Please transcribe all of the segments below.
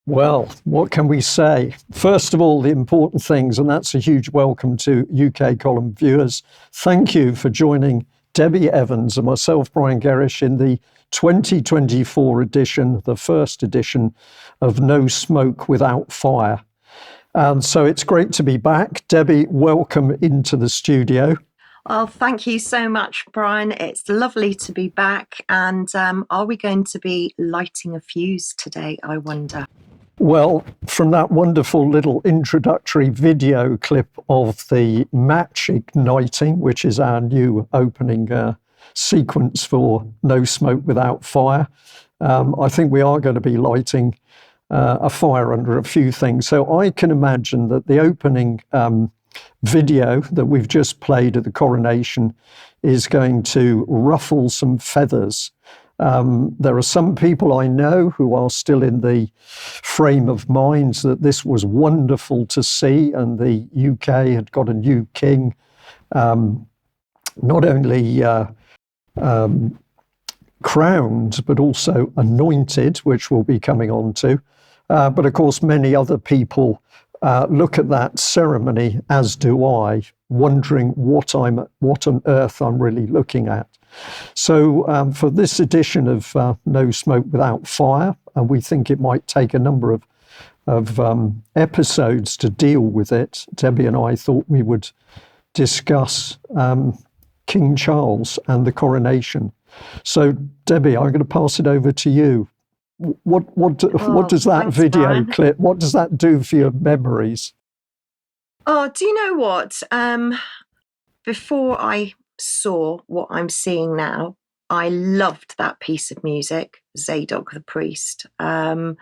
Well, what can we say? First of all, the important things, and that's a huge welcome to UK column viewers. Thank you for joining Debi Evans and myself, Brian Gerrish, in the 2024 edition, the first edition of No Smoke Without Fire. So it's great to be back. Debi, welcome into the studio. Well, thank you so much, Brian. It's lovely to be back. And are we going to be lighting a fuse today, I wonder? Well, from that wonderful little introductory video clip of the match igniting, which is our new opening sequence for No Smoke Without Fire, I think we are going to be lighting a fire under a few things. So I can imagine that the opening video that we've just played at the coronation is going to ruffle some feathers. There are some people I know who are still in the frame of mind that this was wonderful to see, and the UK had got a new king, not only crowned, but also anointed, which we'll be coming on to. But of course, many other people look at that ceremony, as do I, wondering what on earth I'm really looking at. So for this edition of No Smoke Without Fire, and we think it might take a number of episodes to deal with it, Debi and I thought we would discuss King Charles and the coronation. So Debi, I'm going to pass it over to you. What does that video Brian. Clip, what does that do for your memories? Oh, do you know what? Before I saw what I'm seeing now, I loved that piece of music, Zadok the priest. And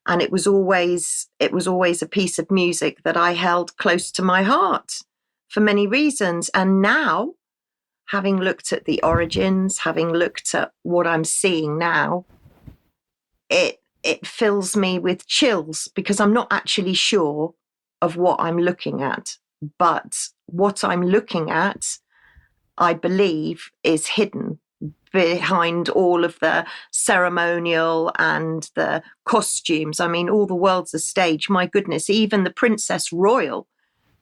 it was always a piece of music that I held close to my heart for many reasons. And now, having looked at the origins, having looked at what I'm seeing now, it fills me with chills because I'm not actually sure of what I'm looking at. But what I'm looking at, I believe, is hidden behind all of the ceremonial and the costumes. I mean, all the world's a stage. My goodness, even the Princess Royal,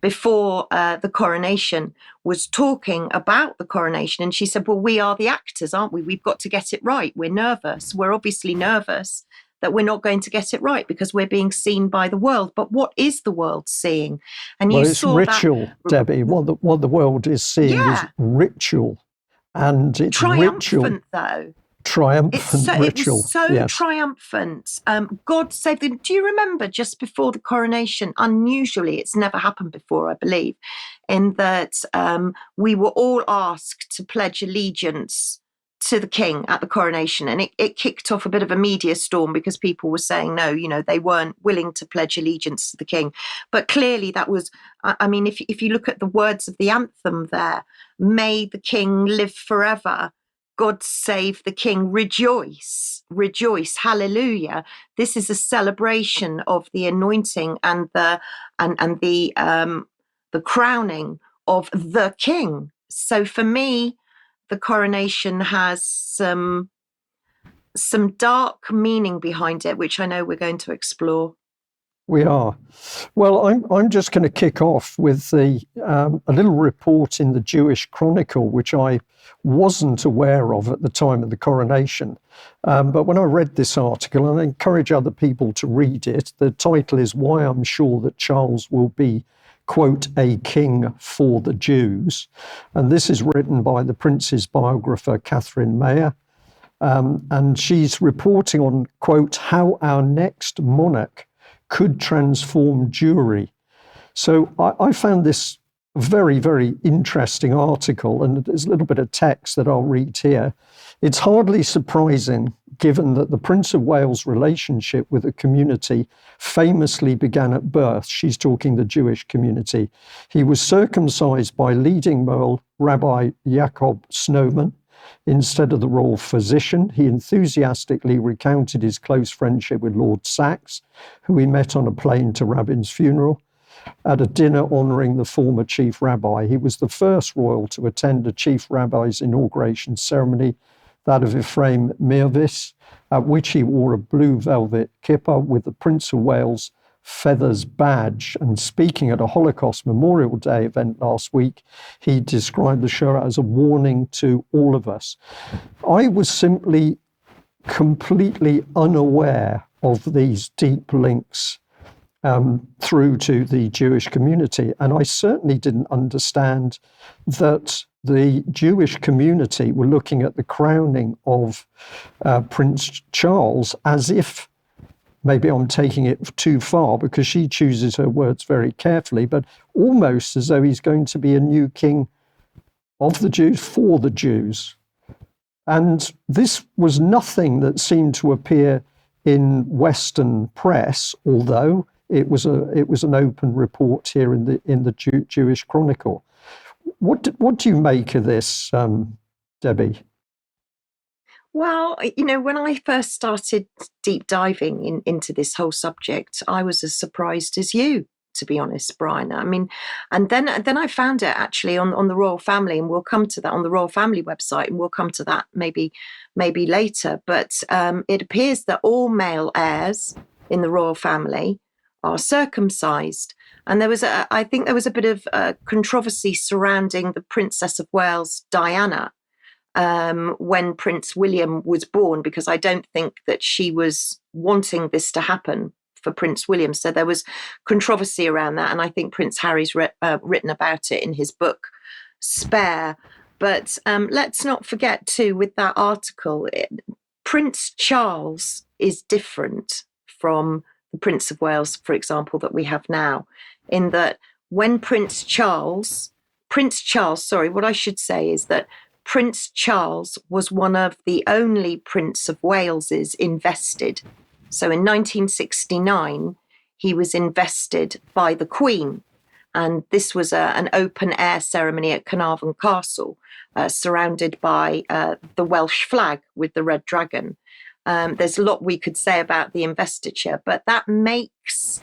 before the coronation, was talking about the coronation. And she said, well, we are the actors, aren't we? We've got to get it right. We're nervous. We're obviously nervous that we're not going to get it right because we're being seen by the world. But what is the world seeing? And well, you it's saw ritual, that, Debi. What the world is seeing is ritual. And it's triumphant, ritual. Though. Triumphant ritual. It was so yes. triumphant. God save them. Do you remember just before the coronation, unusually, it's never happened before, I believe, in that we were all asked to pledge allegiance to the king at the coronation. And it kicked off a bit of a media storm because people were saying, no, they weren't willing to pledge allegiance to the king. But clearly that was, I mean, if you look at the words of the anthem there, may the king live forever. God save the king, rejoice, rejoice, hallelujah. This is a celebration of the anointing and the crowning of the king. So for me, the coronation has some dark meaning behind it, which I know we're going to explore. We are. Well, I'm just going to kick off with a little report in the Jewish Chronicle, which I wasn't aware of at the time of the coronation. But when I read this article, and I encourage other people to read it, the title is Why I'm Sure That Charles Will Be, quote, a king for the Jews. And this is written by the prince's biographer, Catherine Mayer. And she's reporting on, quote, how our next monarch could transform Jewry. So I found this very, very interesting article, and there's a little bit of text that I'll read here. It's hardly surprising, given that the Prince of Wales' relationship with the community famously began at birth. She's talking the Jewish community. He was circumcised by leading Merle Rabbi Jacob Snowman. Instead of the royal physician, he enthusiastically recounted his close friendship with Lord Sachs, who he met on a plane to Rabin's funeral. At a dinner honouring the former chief rabbi, he was the first royal to attend a chief rabbi's inauguration ceremony that of Ephraim Mirvis, at which he wore a blue velvet kippah with the Prince of Wales feathers badge. And speaking at a Holocaust Memorial Day event last week, he described the Shoah as a warning to all of us. I was simply completely unaware of these deep links through to the Jewish community. And I certainly didn't understand that the Jewish community were looking at the crowning of Prince Charles as if, maybe I'm taking it too far because she chooses her words very carefully, but almost as though he's going to be a new king of the Jews, for the Jews. And this was nothing that seemed to appear in Western press, although it was an open report here in the Jewish Chronicle. What do you make of this, Debbie? Well, when I first started deep diving into this whole subject, I was as surprised as you, to be honest, Brian. I mean, and then I found it actually on the royal family, and we'll come to that on the royal family website, and we'll come to that maybe later. But it appears that all male heirs in the royal family are circumcised. And I think there was a bit of controversy surrounding the Princess of Wales, Diana, when Prince William was born, because I don't think that she was wanting this to happen for Prince William. So there was controversy around that. And I think Prince Harry's written about it in his book, Spare. But let's not forget too, with that article, Prince Charles is different from the Prince of Wales, for example, that we have now, in that when Prince Charles, what I should say is that Prince Charles was one of the only Prince of Wales's invested. So in 1969, he was invested by the Queen. And this was an open air ceremony at Carnarvon Castle, surrounded by the Welsh flag with the red dragon. There's a lot we could say about the investiture, but that makes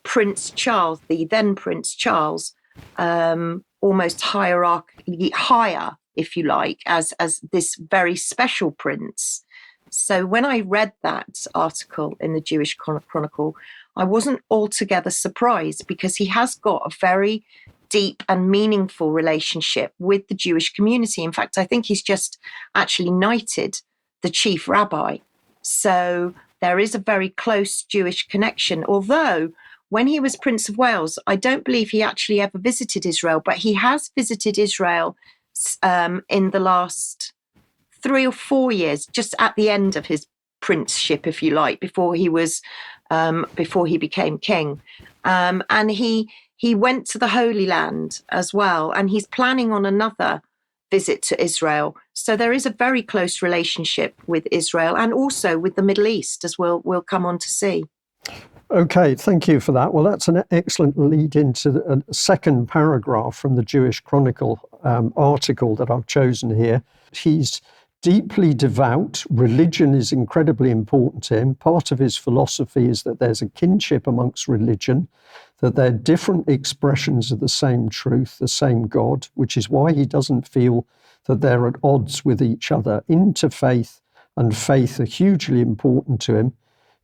Prince Charles, the then Prince Charles, almost hierarchically higher, if you like, as this very special prince. So when I read that article in the Jewish Chronicle, I wasn't altogether surprised, because he has got a very deep and meaningful relationship with the Jewish community. In fact, I think he's just actually knighted the chief rabbi. So there is a very close Jewish connection, although when he was Prince of Wales, I don't believe he actually ever visited Israel, but he has visited Israel in the last 3 or 4 years, just at the end of his princeship, if you like, before he became king. And he went to the Holy Land as well, and he's planning on another visit to Israel. So there is a very close relationship with Israel and also with the Middle East, as we'll come on to see. Okay, thank you for that. Well, that's an excellent lead into a second paragraph from the Jewish Chronicle article that I've chosen here. He's deeply devout. Religion is incredibly important to him. Part of his philosophy is that there's a kinship amongst religion, that they're different expressions of the same truth, the same God, which is why he doesn't feel that they're at odds with each other. Interfaith and faith are hugely important to him.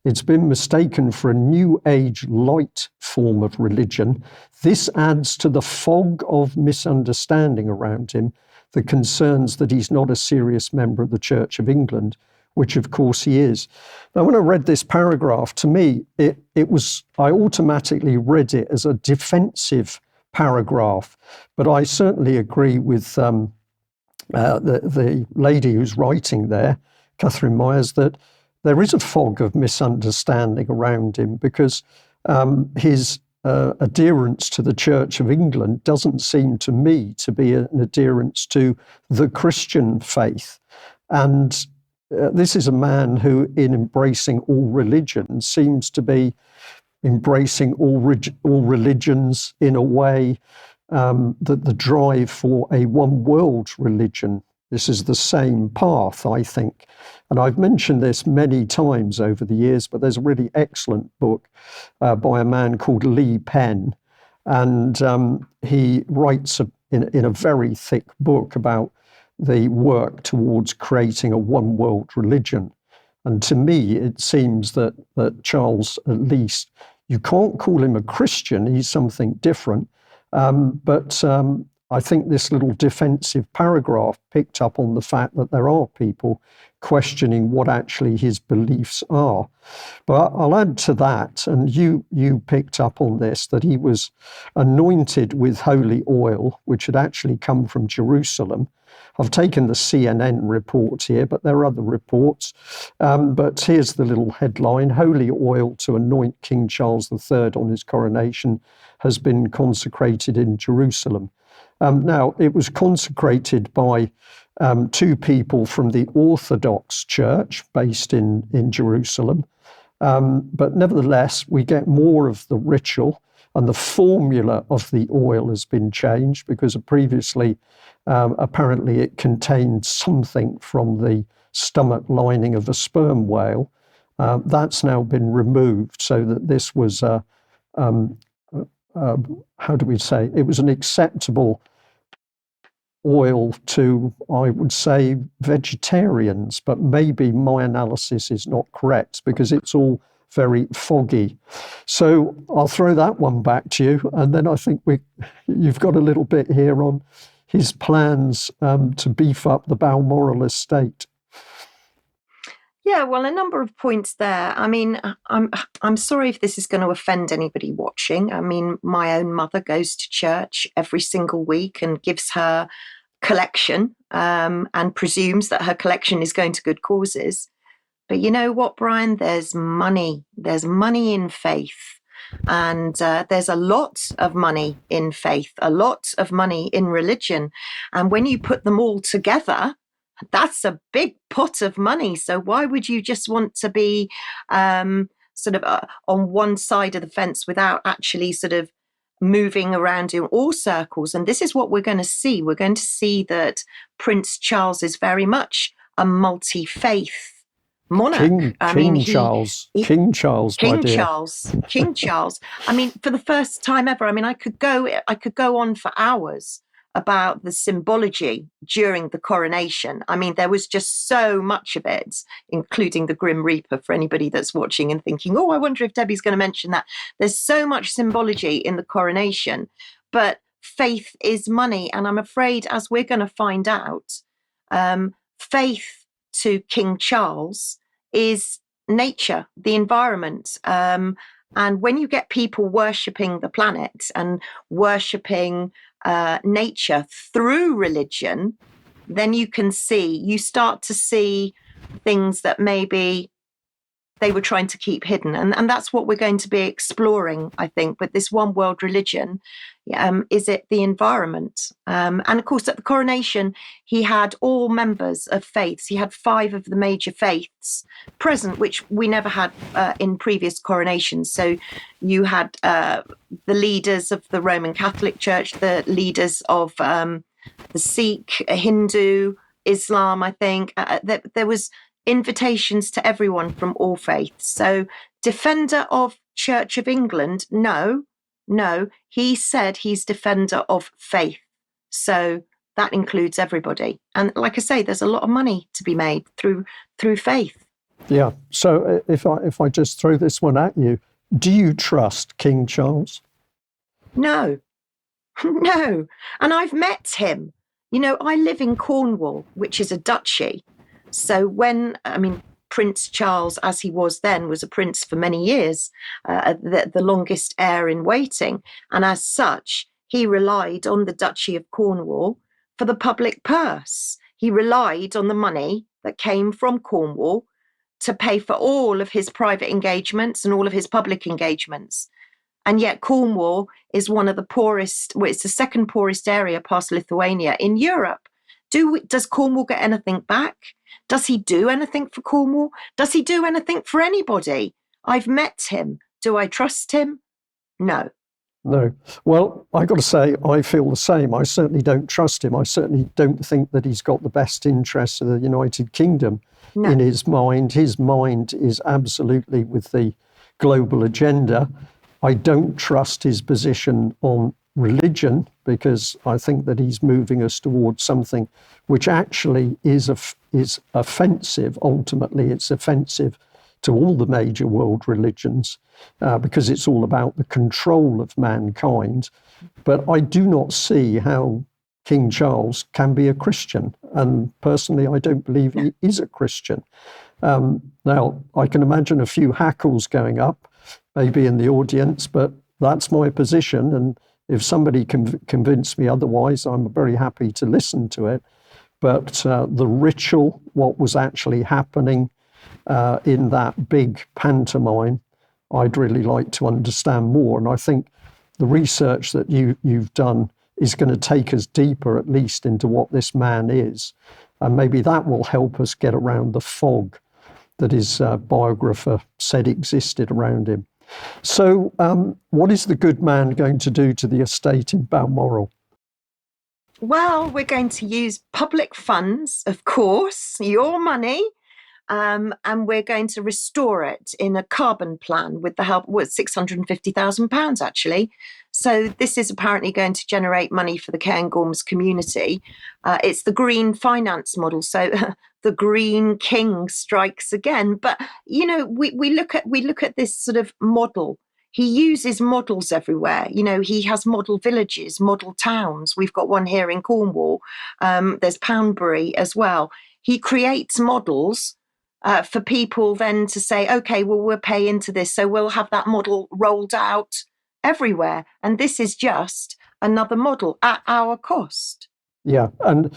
It's been mistaken for a New Age light form of religion. This adds to the fog of misunderstanding around him, the concerns that he's not a serious member of the Church of England, which of course he is. Now, when I read this paragraph, to me, I automatically read it as a defensive paragraph, but I certainly agree with the lady who's writing there, Catherine Myers, that there is a fog of misunderstanding around him, because his adherence to the Church of England doesn't seem to me to be an adherence to the Christian faith. And this is a man who, in embracing all religions, seems to be embracing all religions in a way that the drive for a one world religion. This is the same path, I think. And I've mentioned this many times over the years, but there's a really excellent book by a man called Lee Penn. And he writes in a very thick book about the work towards creating a one world religion. And to me, it seems that Charles, at least, you can't call him a Christian, he's something different. But I think this little defensive paragraph picked up on the fact that there are people questioning what actually his beliefs are. But I'll add to that, and you picked up on this, that he was anointed with holy oil, which had actually come from Jerusalem. I've taken the CNN report here, but there are other reports. But here's the little headline: holy oil to anoint King Charles III on his coronation has been consecrated in Jerusalem. Now, it was consecrated by two people from the Orthodox Church based in Jerusalem. But nevertheless, we get more of the ritual, and the formula of the oil has been changed, because previously, apparently it contained something from the stomach lining of a sperm whale. That's now been removed, so that this was how do we say, it was an acceptable oil to, I would say, vegetarians, but maybe my analysis is not correct because it's all very foggy. So I'll throw that one back to you, and then I think you've got a little bit here on his plans to beef up the Balmoral estate. Yeah, well, a number of points there. I mean, I'm sorry if this is going to offend anybody watching. I mean, my own mother goes to church every single week and gives her collection and presumes that her collection is going to good causes. But you know what, Brian? There's money. There's money in faith. And there's a lot of money in faith, a lot of money in religion. And when you put them all together, that's a big pot of money. So why would you just want to be sort of on one side of the fence without actually sort of moving around in all circles? And this is what we're going to see. We're going to see that Prince Charles is very much a multi-faith monarch. King Charles. King Charles. I mean, for the first time ever, I mean, I could go on for hours about the symbology during the coronation. I mean, there was just so much of it, including the Grim Reaper, for anybody that's watching and thinking, oh, I wonder if Debbie's going to mention that. There's so much symbology in the coronation, but faith is money. And I'm afraid, as we're going to find out, faith to King Charles is nature, the environment. And when you get people worshipping the planet and worshipping nature through religion, then you start to see things that maybe they were trying to keep hidden. And that's what we're going to be exploring, I think, with this one world religion. Is it the environment? And of course, at the coronation, he had all members of faiths. He had 5 of the major faiths present, which we never had in previous coronations. So you had the leaders of the Roman Catholic Church, the leaders of the Sikh, Hindu, Islam, I think. There was invitations to everyone from all faiths. So defender of Church of England, no, he said he's defender of faith. So that includes everybody. And like I say, there's a lot of money to be made through faith. Yeah. So if I just throw this one at you, do you trust King Charles? No. No. And I've met him. You know, I live in Cornwall, which is a duchy. So Prince Charles, as he was then, was a prince for many years, the longest heir in waiting. And as such, he relied on the Duchy of Cornwall for the public purse. He relied on the money that came from Cornwall to pay for all of his private engagements and all of his public engagements. And yet Cornwall is one of the poorest, it's the second poorest area past Lithuania in Europe. Does Cornwall get anything back? Does he do anything for Cornwall? Does he do anything for anybody? I've met him. Do I trust him? No. No. Well, I've got to say, I feel the same. I certainly don't trust him. I certainly don't think that he's got the best interests of the United Kingdom in his mind. His mind is absolutely with the global agenda. I don't trust his position on religion, because I think that he's moving us towards something which actually is offensive. Ultimately, it's offensive to all the major world religions because it's all about the control of mankind. But I do not see how King Charles can be a Christian. And personally, I don't believe he is a Christian. Now, I can imagine a few hackles going up, maybe in the audience, but that's my position. And if somebody can convince me otherwise, I'm very happy to listen to it. But the ritual, what was actually happening in that big pantomime, I'd really like to understand more. And I think the research that you've done is going to take us deeper, at least, into what this man is. And maybe that will help us get around the fog that his biographer said existed around him. So what is the good man going to do to the estate in Balmoral? Well, we're going to use public funds, of course, your money, and we're going to restore it in a carbon plan with the help of £650,000, actually. So this is apparently going to generate money for the Cairngorms community. It's the green finance model. So the green king strikes again. But, you know, we look at this sort of model. He uses models everywhere. You know, he has model villages, model towns. We've got one here in Cornwall. There's Poundbury as well. He creates models for people then to say, okay, well, we'll pay into this. So we'll have that model rolled out everywhere. And this is just another model at our cost. Yeah. And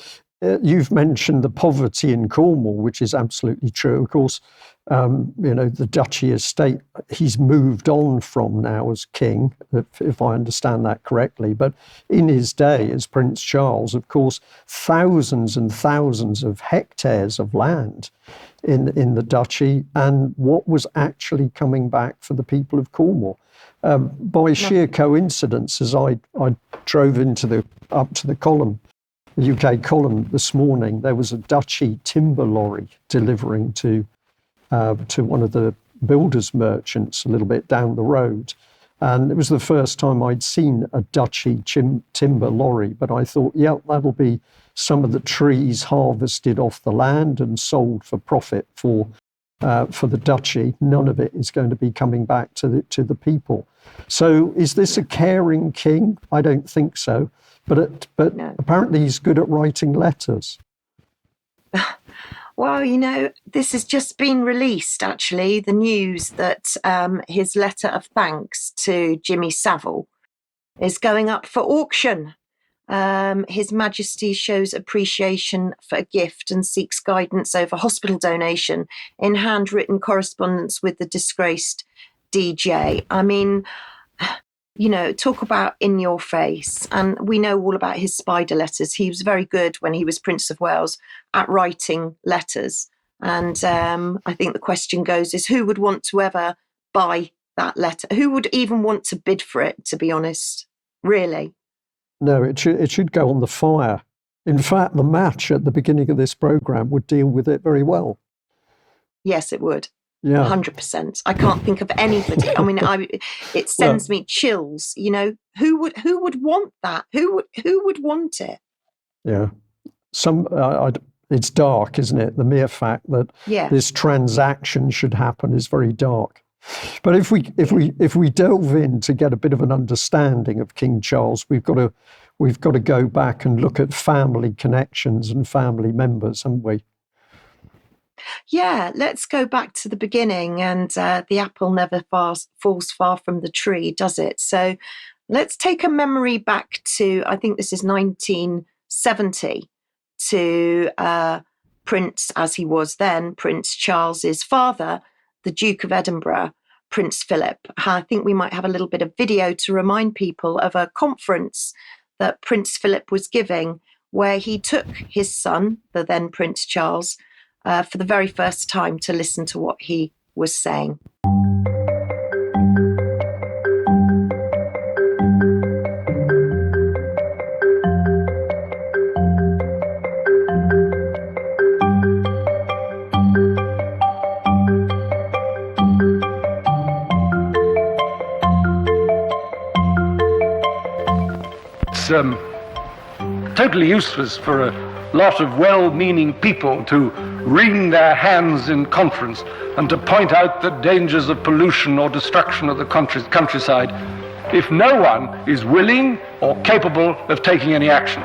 you've mentioned the poverty in Cornwall, which is absolutely true. Of course, you know, the duchy estate, he's moved on from now as king, if I understand that correctly. But in his day as Prince Charles, of course, thousands and thousands of hectares of land in the duchy, and what was actually coming back for the people of Cornwall. By sheer coincidence, as I drove up to the column, the UK column this morning, there was a duchy timber lorry delivering to one of the builders merchants a little bit down the road. And it was the first time I'd seen a duchy timber lorry, but I thought, yeah, that'll be some of the trees harvested off the land and sold for profit for the duchy. None of it is going to be coming back to the people. So is this a caring king? I don't think so. But no. Apparently he's good at writing letters. Well, you know, this has just been released, actually, the news that his letter of thanks to Jimmy Savile is going up for auction. His Majesty shows appreciation for a gift and seeks guidance over hospital donation in handwritten correspondence with the disgraced DJ. I mean, you know, talk about in your face. And we know all about his spider letters. He was very good when he was Prince of Wales at writing letters. And I think the question goes is who would want to ever buy that letter? Who would even want to bid for it, to be honest? Really? No, it should go on the fire. In fact, the match at the beginning of this programme would deal with it very well. Yes, it would. Yeah, 100%. I can't think of anybody. I mean, it sends me chills. You know, who would want that? Who would want it? Yeah, it's dark, isn't it? The mere fact that this transaction should happen is very dark. But if we delve in to get a bit of an understanding of King Charles, we've got to go back and look at family connections and family members, haven't we? Yeah, let's go back to the beginning. And the apple never falls far from the tree, does it? So let's take a memory back to, I think this is 1970, to Prince, as he was then, Prince Charles's father, the Duke of Edinburgh, Prince Philip. I think we might have a little bit of video to remind people of a conference that Prince Philip was giving, where he took his son, the then Prince Charles, for the very first time to listen to what he was saying. totally useless for a lot of well-meaning people to wring their hands in conference and to point out the dangers of pollution or destruction of the countryside if no one is willing or capable of taking any action.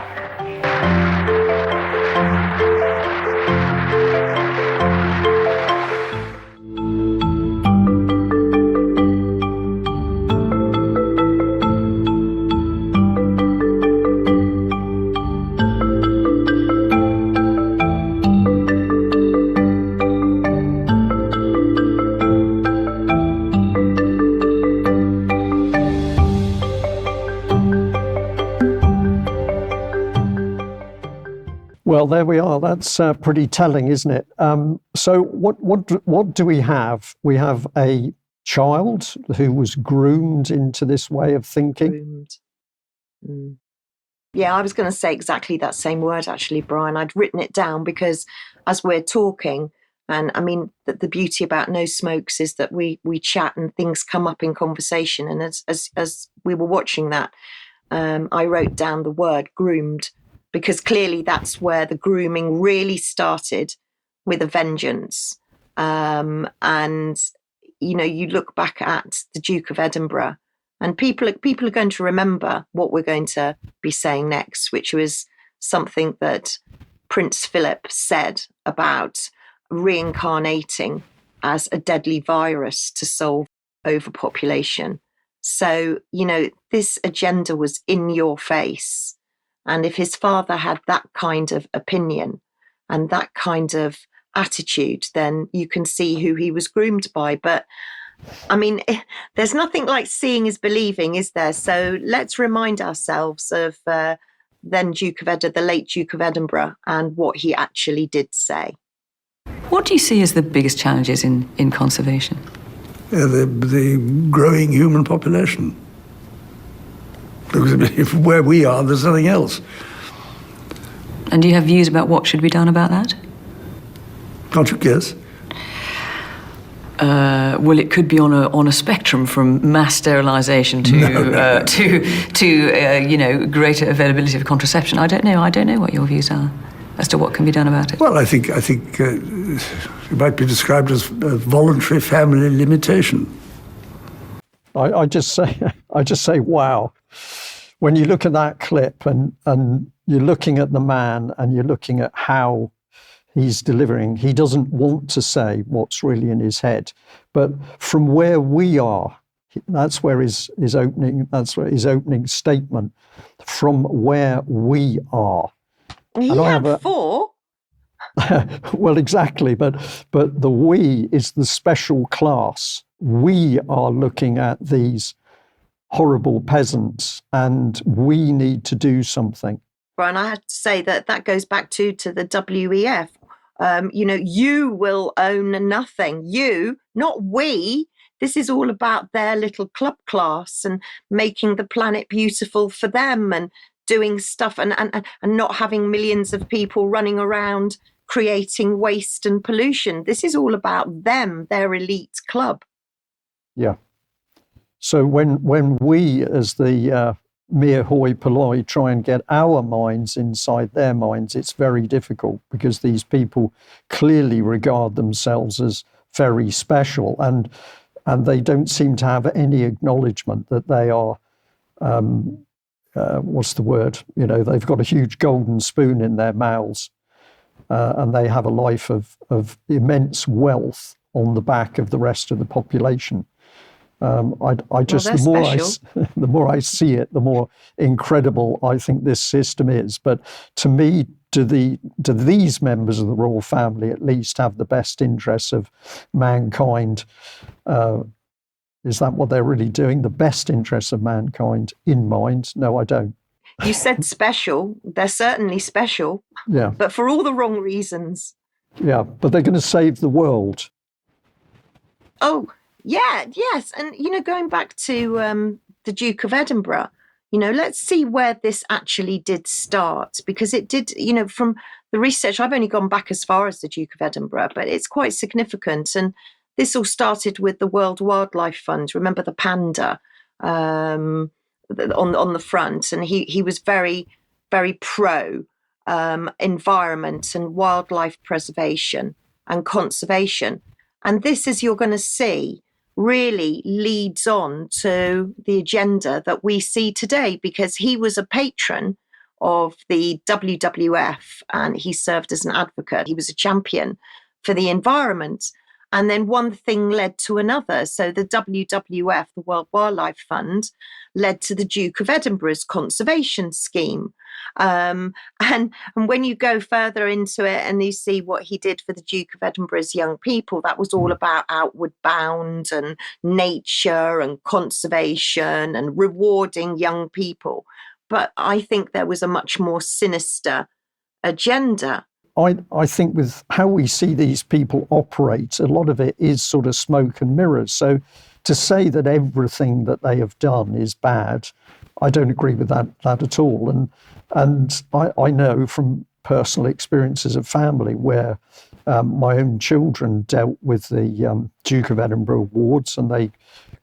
Well, there we are. That's pretty telling, isn't it? So what do we have? We have a child who was groomed into this way of thinking. Groomed. Mm. Yeah, I was going to say exactly that same word, actually, Brian. I'd written it down because as we're talking, and I mean, the beauty about No Smokes is that we chat and things come up in conversation. And as we were watching that, I wrote down the word groomed, because clearly that's where the grooming really started with a vengeance. And, you know, you look back at the Duke of Edinburgh, and people are going to remember what we're going to be saying next, which was something that Prince Philip said about reincarnating as a deadly virus to solve overpopulation. So, you know, this agenda was in your face. And if his father had that kind of opinion and that kind of attitude, then you can see who he was groomed by. But I mean, there's nothing like seeing is believing, is there? So let's remind ourselves of then the late Duke of Edinburgh, and what he actually did say. What do you see as the biggest challenges in conservation? The growing human population. Because if where we are, there's nothing else. And do you have views about what should be done about that? Can't you guess? Well, it could be on a spectrum from mass sterilisation to you know, greater availability of contraception. I don't know what your views are as to what can be done about it. Well, I think it might be described as voluntary family limitation. I just say, wow. When you look at that clip and you're looking at the man and you're looking at how he's delivering, he doesn't want to say what's really in his head. But from where we are, that's where his opening statement, from where we are. He had four. Well, exactly. But the we is the special class. We are looking at these horrible peasants, and we need to do something. Brian, I have to say that goes back to the WEF. You know, you will own nothing. You, not we. This is all about their little club class and making the planet beautiful for them and doing stuff and not having millions of people running around creating waste and pollution. This is all about them, their elite club. Yeah. So when we, as the mere hoi polloi, try and get our minds inside their minds, it's very difficult, because these people clearly regard themselves as very special, and they don't seem to have any acknowledgement that they are, what's the word? You know, they've got a huge golden spoon in their mouths, and they have a life of immense wealth on the back of the rest of the population. The more I see it, the more incredible I think this system is. But to me, do these members of the royal family at least have the best interests of mankind? Is that what they're really doing? The best interests of mankind in mind? No, I don't. You said special. They're certainly special. Yeah. But for all the wrong reasons. Yeah, but they're going to save the world. Oh, yeah, yes. And, you know, going back to the Duke of Edinburgh, you know, let's see where this actually did start, because it did, you know, from the research, I've only gone back as far as the Duke of Edinburgh, but it's quite significant. And this all started with the World Wildlife Fund. Remember the panda? on the front, and he was very, very pro environment and wildlife preservation and conservation. And this, as you're going to see, really leads on to the agenda that we see today, because he was a patron of the WWF and he served as an advocate. He was a champion for the environment. And then one thing led to another. So the WWF, the World Wildlife Fund, led to the Duke of Edinburgh's conservation scheme. And when you go further into it and you see what he did for the Duke of Edinburgh's young people, that was all about outward bound and nature and conservation and rewarding young people. But I think there was a much more sinister agenda. I think with how we see these people operate, a lot of it is sort of smoke and mirrors. So to say that everything that they have done is bad, I don't agree with that at all. And I know from personal experiences of family where my own children dealt with the Duke of Edinburgh Awards, and they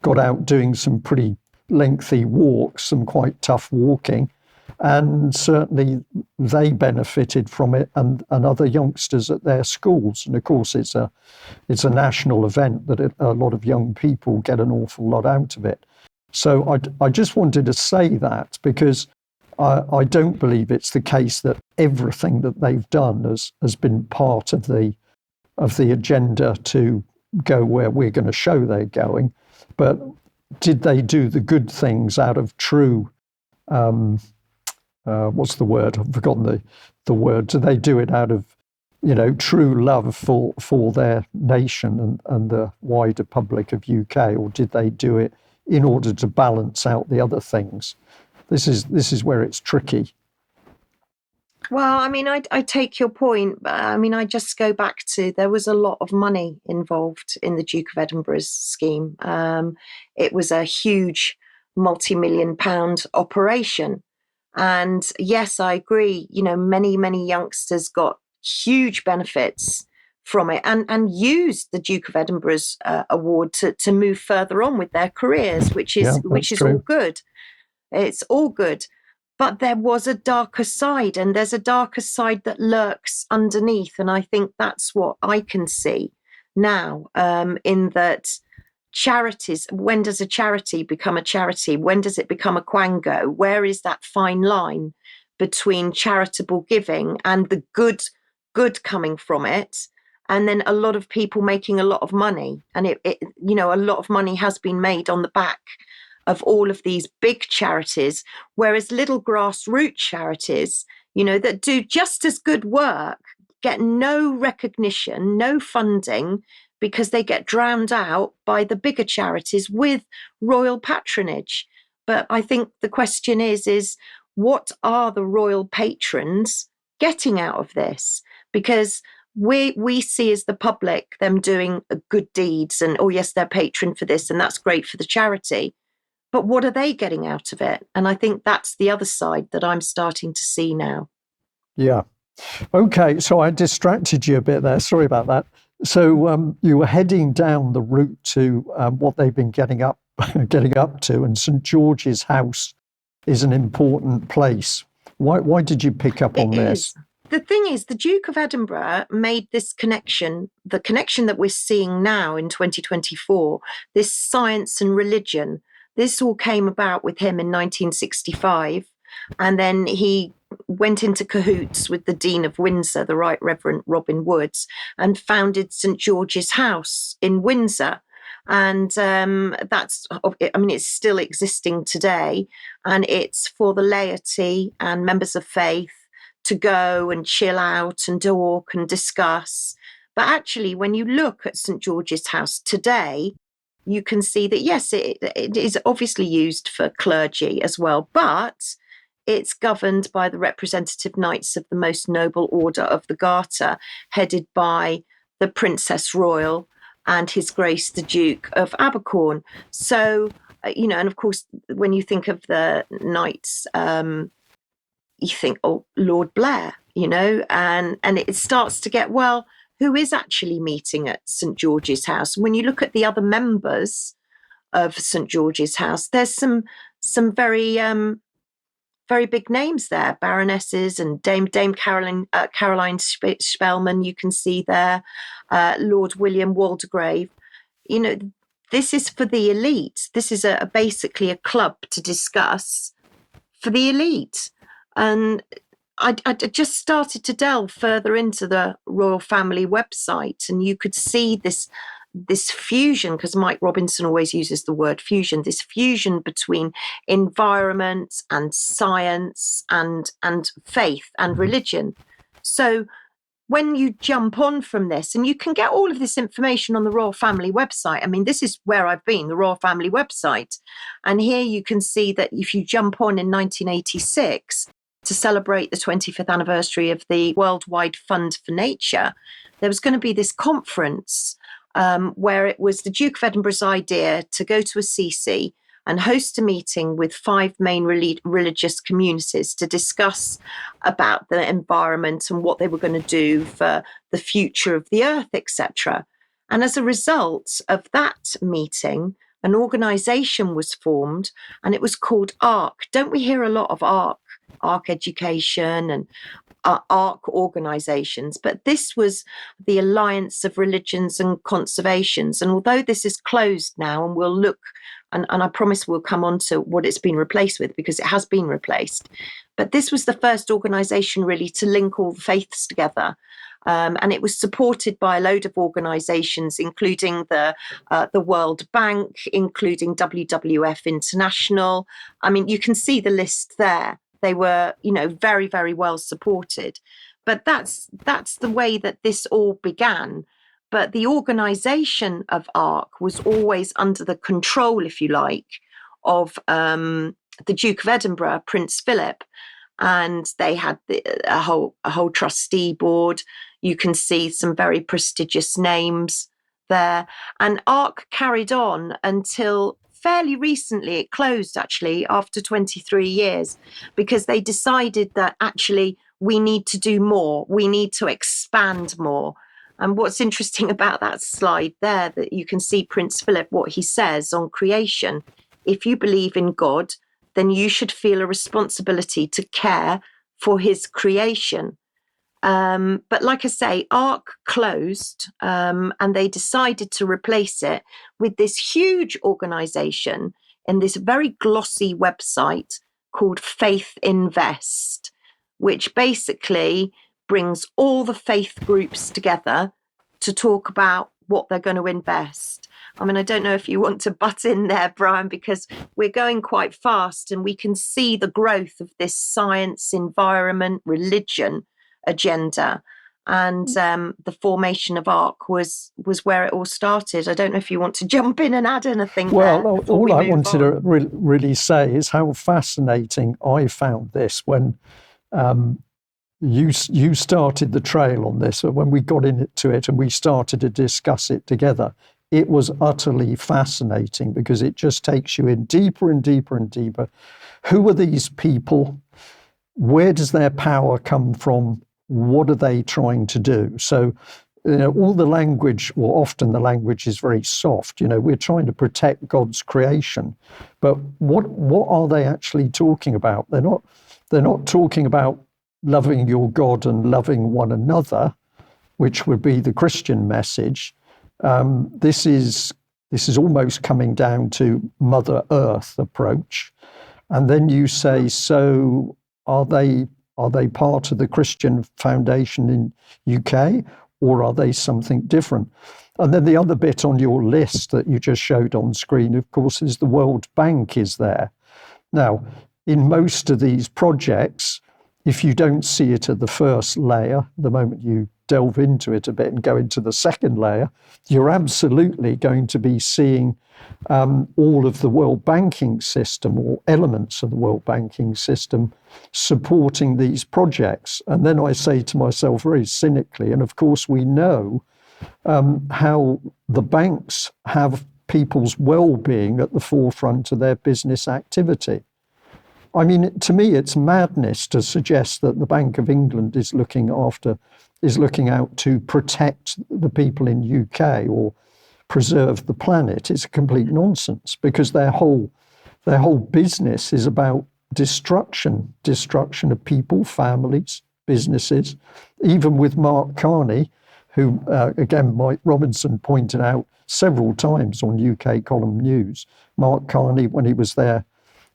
got out doing some pretty lengthy walks, some quite tough walking. And certainly they benefited from it, and other youngsters at their schools. And of course, it's a national event that a lot of young people get an awful lot out of it. So I just wanted to say that, because I don't believe it's the case that everything that they've done has been part of the agenda to go where we're going to show they're going. But did they do the good things out of true what's the word? I've forgotten the word. Do they do it out of, true love for their nation and the wider public of UK, or did they do it in order to balance out the other things? This is where it's tricky. Well, I mean, I take your point, but I mean, I just go back to there was a lot of money involved in the Duke of Edinburgh's scheme. It was a huge multi-million pound operation. And yes, I agree, many, many youngsters got huge benefits from it and used the Duke of Edinburgh's award to move further on with their careers, which is all good. It's all good. But there was a darker side, and there's a darker side that lurks underneath. And I think that's what I can see now, in that charities, when does a charity become a charity? When does it become a quango? Where is that fine line between charitable giving and the good coming from it? And then a lot of people making a lot of money. And a lot of money has been made on the back of all of these big charities, whereas little grassroots charities, that do just as good work, get no recognition, no funding, because they get drowned out by the bigger charities with royal patronage. But I think the question is what are the royal patrons getting out of this? Because we see as the public them doing good deeds and, oh yes, they're patron for this and that's great for the charity. But what are they getting out of it? And I think that's the other side that I'm starting to see now. Yeah. Okay, so I distracted you a bit there. Sorry about that. So you were heading down the route to what they've been getting up to, and St George's House is an important place. Why did you pick up on this? The thing is, the Duke of Edinburgh made this connection, the connection that we're seeing now in 2024, this science and religion. This all came about with him in 1965, and then he went into cahoots with the Dean of Windsor, the Right Reverend Robin Woods, and founded St George's House in Windsor. And it's still existing today, and it's for the laity and members of faith to go and chill out and talk and discuss. But actually, when you look at St George's House today, you can see that, yes, it is obviously used for clergy as well, but it's governed by the representative knights of the Most Noble Order of the Garter, headed by the Princess Royal and His Grace the Duke of Abercorn. So, and of course, when you think of the knights, you think, oh, Lord Blair, and it starts to get, well, who is actually meeting at St George's House? When you look at the other members of St George's House, there's some very very big names there, baronesses and Dame Caroline Spellman. You can see there, Lord William Waldegrave. You know, this is for the elite. This is basically a club to discuss for the elite. And I just started to delve further into the royal family website, and you could see this fusion, because Mike Robinson always uses the word fusion, this fusion between environment and science and faith and religion. So when you jump on from this, and you can get all of this information on the royal family website. I mean, this is where I've been, the royal family website. And here you can see that if you jump on in 1986 to celebrate the 25th anniversary of the Worldwide Fund for Nature, there was going to be this conference where it was the Duke of Edinburgh's idea to go to Assisi and host a meeting with 5 main religious communities to discuss about the environment and what they were going to do for the future of the earth, etc. And as a result of that meeting, an organisation was formed, and it was called ARC. Don't we hear a lot of ARC education and ARC organisations? But this was the Alliance of Religions and Conservations. And although this is closed now, and we'll look, and I promise we'll come on to what it's been replaced with, because it has been replaced. But this was the first organisation really to link all the faiths together. And it was supported by a load of organisations, including the World Bank, including WWF International. I mean, you can see the list there. They were, very, very well supported. But that's the way that this all began. But the organisation of ARC was always under the control, if you like, of the Duke of Edinburgh, Prince Philip. And they had a whole trustee board. You can see some very prestigious names there. And ARC carried on until fairly recently. It closed, actually, after 23 years, because they decided that actually we need to do more. We need to expand more. And what's interesting about that slide there, that you can see Prince Philip, what he says on creation: if you believe in God, then you should feel a responsibility to care for his creation. But like I say, ARC closed, and they decided to replace it with this huge organisation and this very glossy website called Faith Invest, which basically brings all the faith groups together to talk about what they're going to invest. I mean, I don't know if you want to butt in there, Brian, because we're going quite fast, and we can see the growth of this science, environment, religion agenda. And the formation of ARC was where it all started. I don't know if you want to jump in and add anything. Well, all I wanted to really say is how fascinating I found this when you started the trail on this. When we got into it and we started to discuss it together, it was utterly fascinating, because it just takes you in deeper and deeper and deeper. Who are these people? Where does their power come from? What are they trying to do? So, all the language, or often the language, is very soft. We're trying to protect God's creation, but what are they actually talking about? They're not talking about loving your God and loving one another, which would be the Christian message. This is almost coming down to Mother Earth approach. And then you say, so are they part of the Christian Foundation in UK, or are they something different? And then the other bit on your list that you just showed on screen, of course, is the World Bank is there. Now, in most of these projects, if you don't see it at the first layer, the moment you delve into it a bit and go into the second layer, you're absolutely going to be seeing all of the world banking system, or elements of the world banking system, supporting these projects. And then I say to myself very cynically, and of course we know how the banks have people's well-being at the forefront of their business activity. I mean, to me, it's madness to suggest that the Bank of England is looking out to protect the people in UK, or preserve the planet is a complete nonsense, because their whole business is about destruction of people, families, businesses. Even with Mark Carney, who, again, Mike Robinson pointed out several times on UK Column News, Mark Carney, when he was their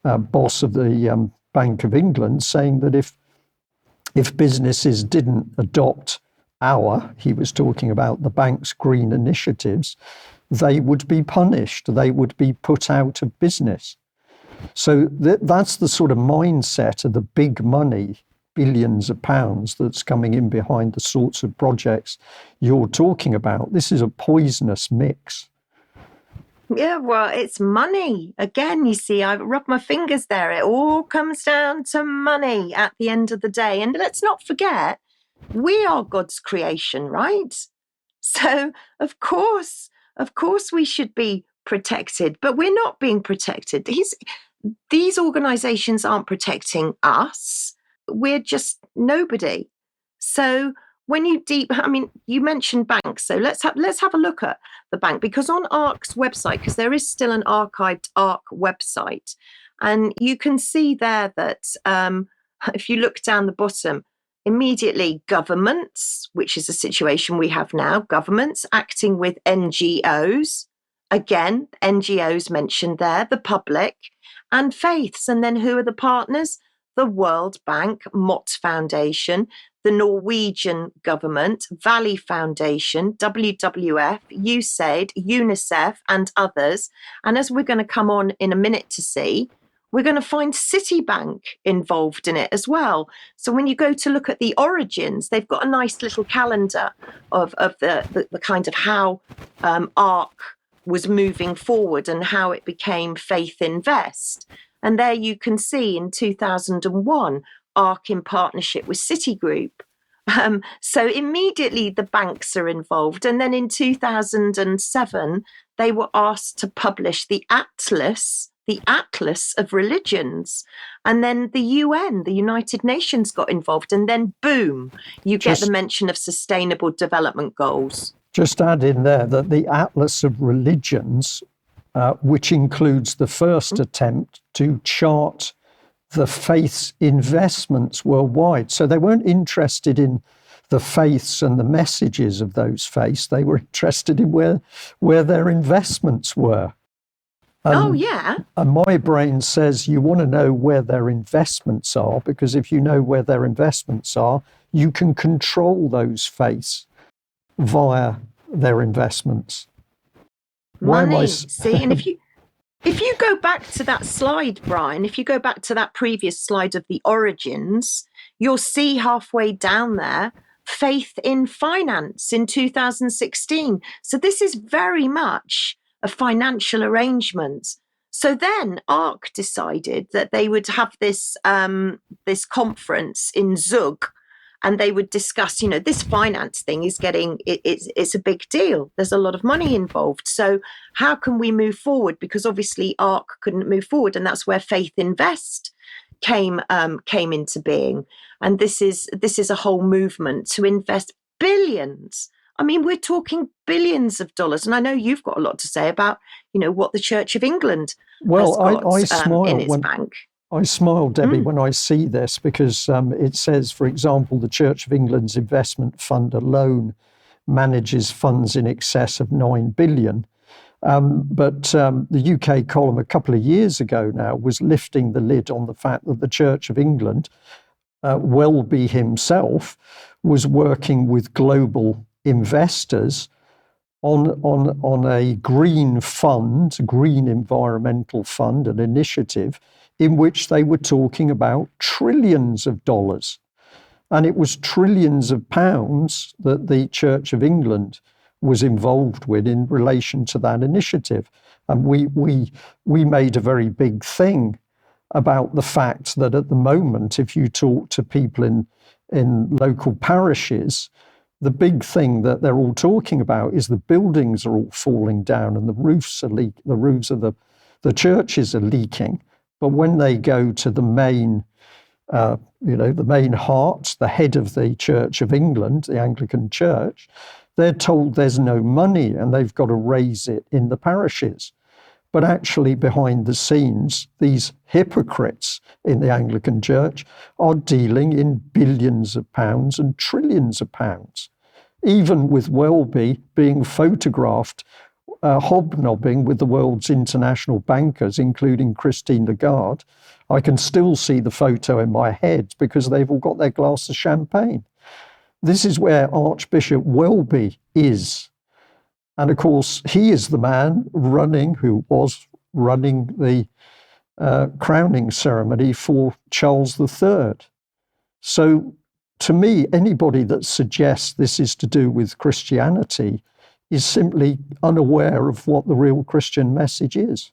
boss of the Bank of England, saying that if businesses didn't adopt he was talking about the bank's green initiatives, they would be punished, they would be put out of business. So that's the sort of mindset of the big money, billions of pounds, that's coming in behind the sorts of projects you're talking about. This is a poisonous mix. Yeah, well, it's money. Again, you see, I rub my fingers there. It all comes down to money at the end of the day. And let's not forget, we are God's creation, right? So, of course, we should be protected, but we're not being protected. These organizations aren't protecting us. We're just nobody. So when you mentioned banks. So let's have a look at the bank, because on ARC's website, because there is still an archived ARC website, and you can see there that if you look down the bottom, immediately governments, which is a situation we have now, governments acting with NGOs, again, NGOs mentioned there, the public, and faiths. And then who are the partners? The World Bank, Mott Foundation, the Norwegian government, Valley Foundation, WWF, USAID, UNICEF, and others. And as we're going to come on in a minute to see, we're going to find Citibank involved in it as well. So when you go to look at the origins, they've got a nice little calendar of the kind of how ARC was moving forward and how it became Faith Invest. And there you can see in 2001, ARC in partnership with Citigroup. So immediately the banks are involved. And then in 2007, they were asked to publish the Atlas of Religions. And then the UN, the United Nations, got involved. And then boom, you get the mention of Sustainable Development Goals. Just add in there that the Atlas of Religions, which includes the first attempt to chart the faith's investments worldwide. So they weren't interested in the faiths and the messages of those faiths. They were interested in where their investments were. And my brain says you want to know where their investments are, because if you know where their investments are, you can control those faiths via their investments. Money. See, and if you go back to that slide, Brian, if you go back to that previous slide of the origins, you'll see halfway down there, Faith in Finance in 2016. So this is very much a financial arrangement. So then ARC decided that they would have this conference in Zug, and they would discuss, this finance thing is it's a big deal. There's a lot of money involved. So how can we move forward? Because obviously ARC couldn't move forward, and that's where Faith Invest came into being. And this is a whole movement to invest billions. I mean, we're talking billions of dollars. And I know you've got a lot to say about, what the Church of England has got I smile in its bank. I smile, Debbie, when I see this, because it says, for example, the Church of England's investment fund alone manages funds in excess of 9 billion. But the UK column a couple of years ago now was lifting the lid on the fact that the Church of England, Welby himself, was working with global investors on a green fund, green environmental fund, an initiative in which they were talking about trillions of dollars. And it was trillions of pounds that the Church of England was involved with in relation to that initiative. And we made a very big thing about the fact that at the moment, if you talk to people in local parishes, the big thing that they're all talking about is the buildings are all falling down and the roofs of the churches are leaking. But when they go to the main, the main heart, the head of the Church of England, the Anglican Church, They're told there's no money and they've got to raise it in the parishes. But actually, behind the scenes, these hypocrites in the Anglican Church are dealing in billions of pounds and trillions of pounds. Even with Welby being photographed hobnobbing with the world's international bankers, including Christine Lagarde, I can still see the photo in my head because they've all got their glass of champagne. This is where Archbishop Welby is. And of course, he is the man who was running the crowning ceremony for Charles III. So to me, anybody that suggests this is to do with Christianity is simply unaware of what the real Christian message is.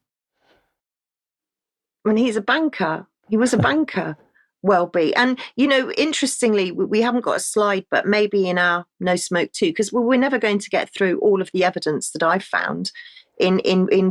And he's a banker. He was a banker, Welby. And, you know, interestingly, we haven't got a slide, but maybe in our No Smoke 2, because we're never going to get through all of the evidence that I've found in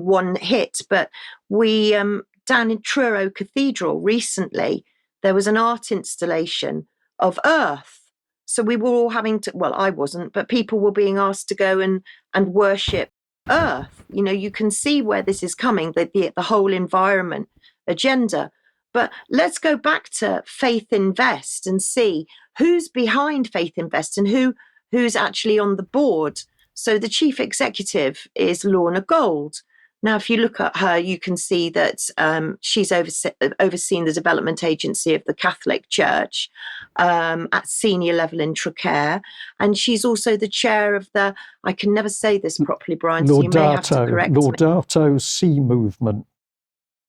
one hit. But we, down in Truro Cathedral recently, there was an art installation of Earth. So we were all having to, well, I wasn't, but people were being asked to go and worship Earth. You know, you can see where this is coming, the whole environment agenda. But let's go back to Faith Invest and see who's behind Faith Invest and who's actually on the board. So the chief executive is Lorna Gold. Now, if you look at her, you can see that she's overseen the development agency of the Catholic Church at senior level in Traquair. And she's also the chair of the, I can never say this properly, Brian, so you may have to correct me. Laudato Si movement.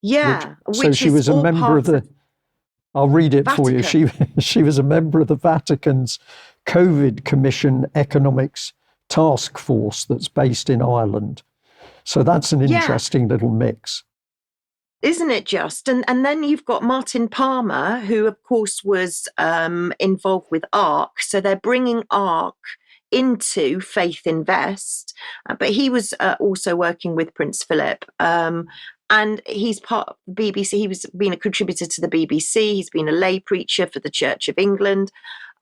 Yeah. So she was a member of the, I'll read it for you. She was a member of the Vatican's COVID Commission Economics Task Force that's based in Ireland. So that's an interesting little mix. Isn't it just? And then you've got Martin Palmer, who, of course, was involved with ARC. So they're bringing ARC into Faith Invest. But he was also working with Prince Philip. And he's part of the BBC. He was been a contributor to the BBC. He's been a lay preacher for the Church of England.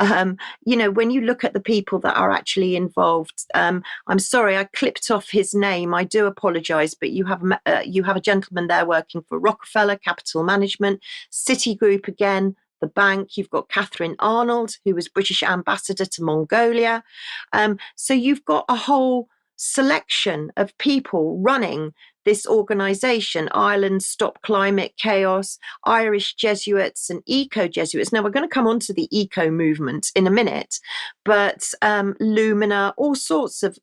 You know, when you look at the people that are actually involved, I'm sorry, I clipped off his name. I do apologise, but you have a gentleman there working for Rockefeller Capital Management, Citigroup again, the bank. You've got Catherine Arnold, who was British ambassador to Mongolia. So you've got a whole selection of people running this organisation, Ireland Stop Climate Chaos, Irish Jesuits and Eco-Jesuits. Now, we're going to come on to the eco movement in a minute, but Lumina, all sorts of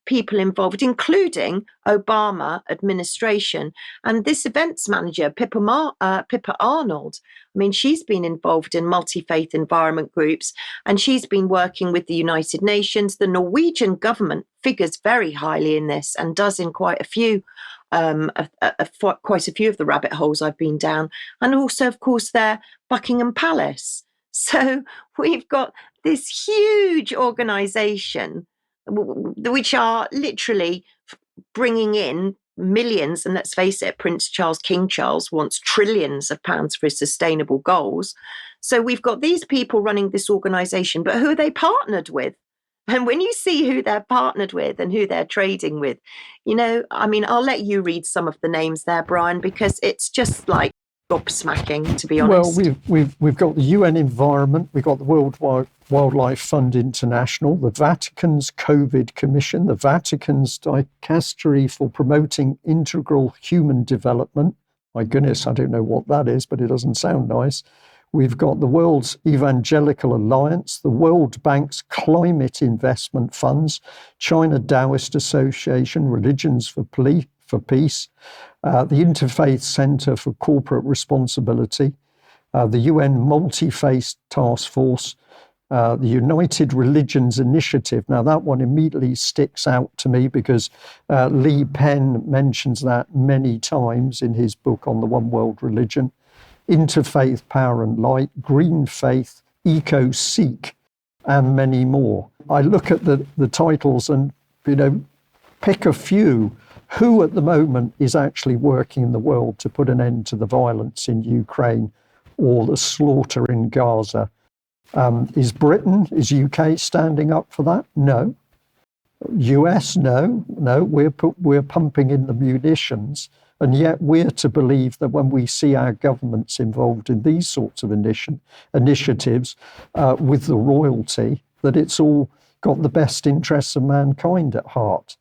people involved, including Obama administration. And this events manager, Pippa Arnold, I mean, she's been involved in multi-faith environment groups, and she's been working with the United Nations. The Norwegian government figures very highly in this and does in quite a few of the rabbit holes I've been down. And also, of course, their Buckingham Palace. So we've got this huge organisation which are literally bringing in millions, and let's face it, King Charles wants trillions of pounds for his sustainable goals. So we've got these people running this organisation, but who are they partnered with? And when you see who they're partnered with and who they're trading with, you know, I mean, I'll let you read some of the names there, Brian, because it's just like gobsmacking, to be honest. Well, we've got the UN Environment, we've got the World Wildlife Fund International, the Vatican's COVID Commission, the Vatican's Dicastery for Promoting Integral Human Development. My goodness, I don't know what that is, but it doesn't sound nice. We've got the World's Evangelical Alliance, the World Bank's Climate Investment Funds, China Taoist Association, Religions for Peace, the Interfaith Centre for Corporate Responsibility, the UN Multi-Faith Task Force, the United Religions Initiative. Now, that one immediately sticks out to me because Lee Penn mentions that many times in his book on the One World Religion. Interfaith Power and Light, Green Faith, Eco-Seek, and many more. I look at the titles and, you know, pick a few. Who at the moment is actually working in the world to put an end to the violence in Ukraine or the slaughter in Gaza? Is UK standing up for that? No. US, no, we're pumping in the munitions, and yet we're to believe that when we see our governments involved in these sorts of initiatives with the royalty, that it's all got the best interests of mankind at heart.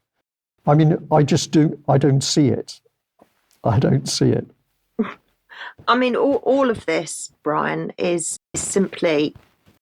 I mean, I don't see it. I don't see it. I mean, all of this, Brian, is simply,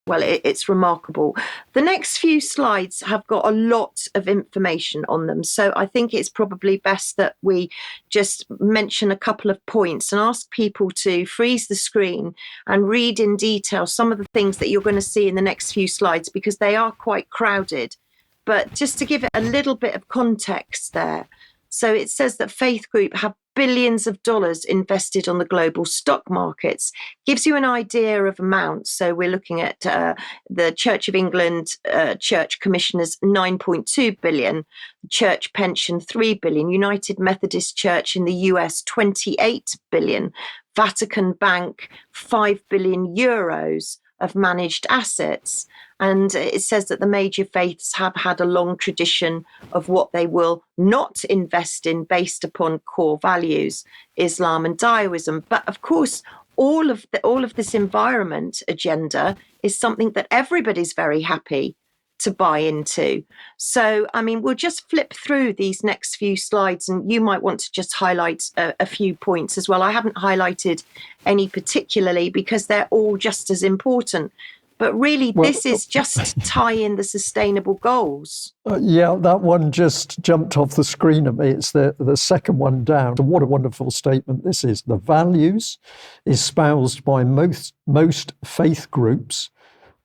well, it's remarkable. The next few slides have got a lot of information on them. So I think it's probably best that we just mention a couple of points and ask people to freeze the screen and read in detail some of the things that you're going to see in the next few slides, because they are quite crowded. But just to give it a little bit of context there. So it says that Faith Group have billions of dollars invested on the global stock markets. Gives you an idea of amounts. So we're looking at the Church of England Church Commissioners 9.2 billion, Church Pension 3 billion, United Methodist Church in the US 28 billion, Vatican Bank 5 billion euros of managed assets. And it says that the major faiths have had a long tradition of what they will not invest in based upon core values, Islam and Taoism. But of course, all of this environment agenda is something that everybody's very happy to buy into. So, I mean, we'll just flip through these next few slides, and you might want to just highlight a few points as well. I haven't highlighted any particularly because they're all just as important. But really, this is just tie in the sustainable goals. Yeah, that one just jumped off the screen at me. It's the second one down. What a wonderful statement this is. The values espoused by most faith groups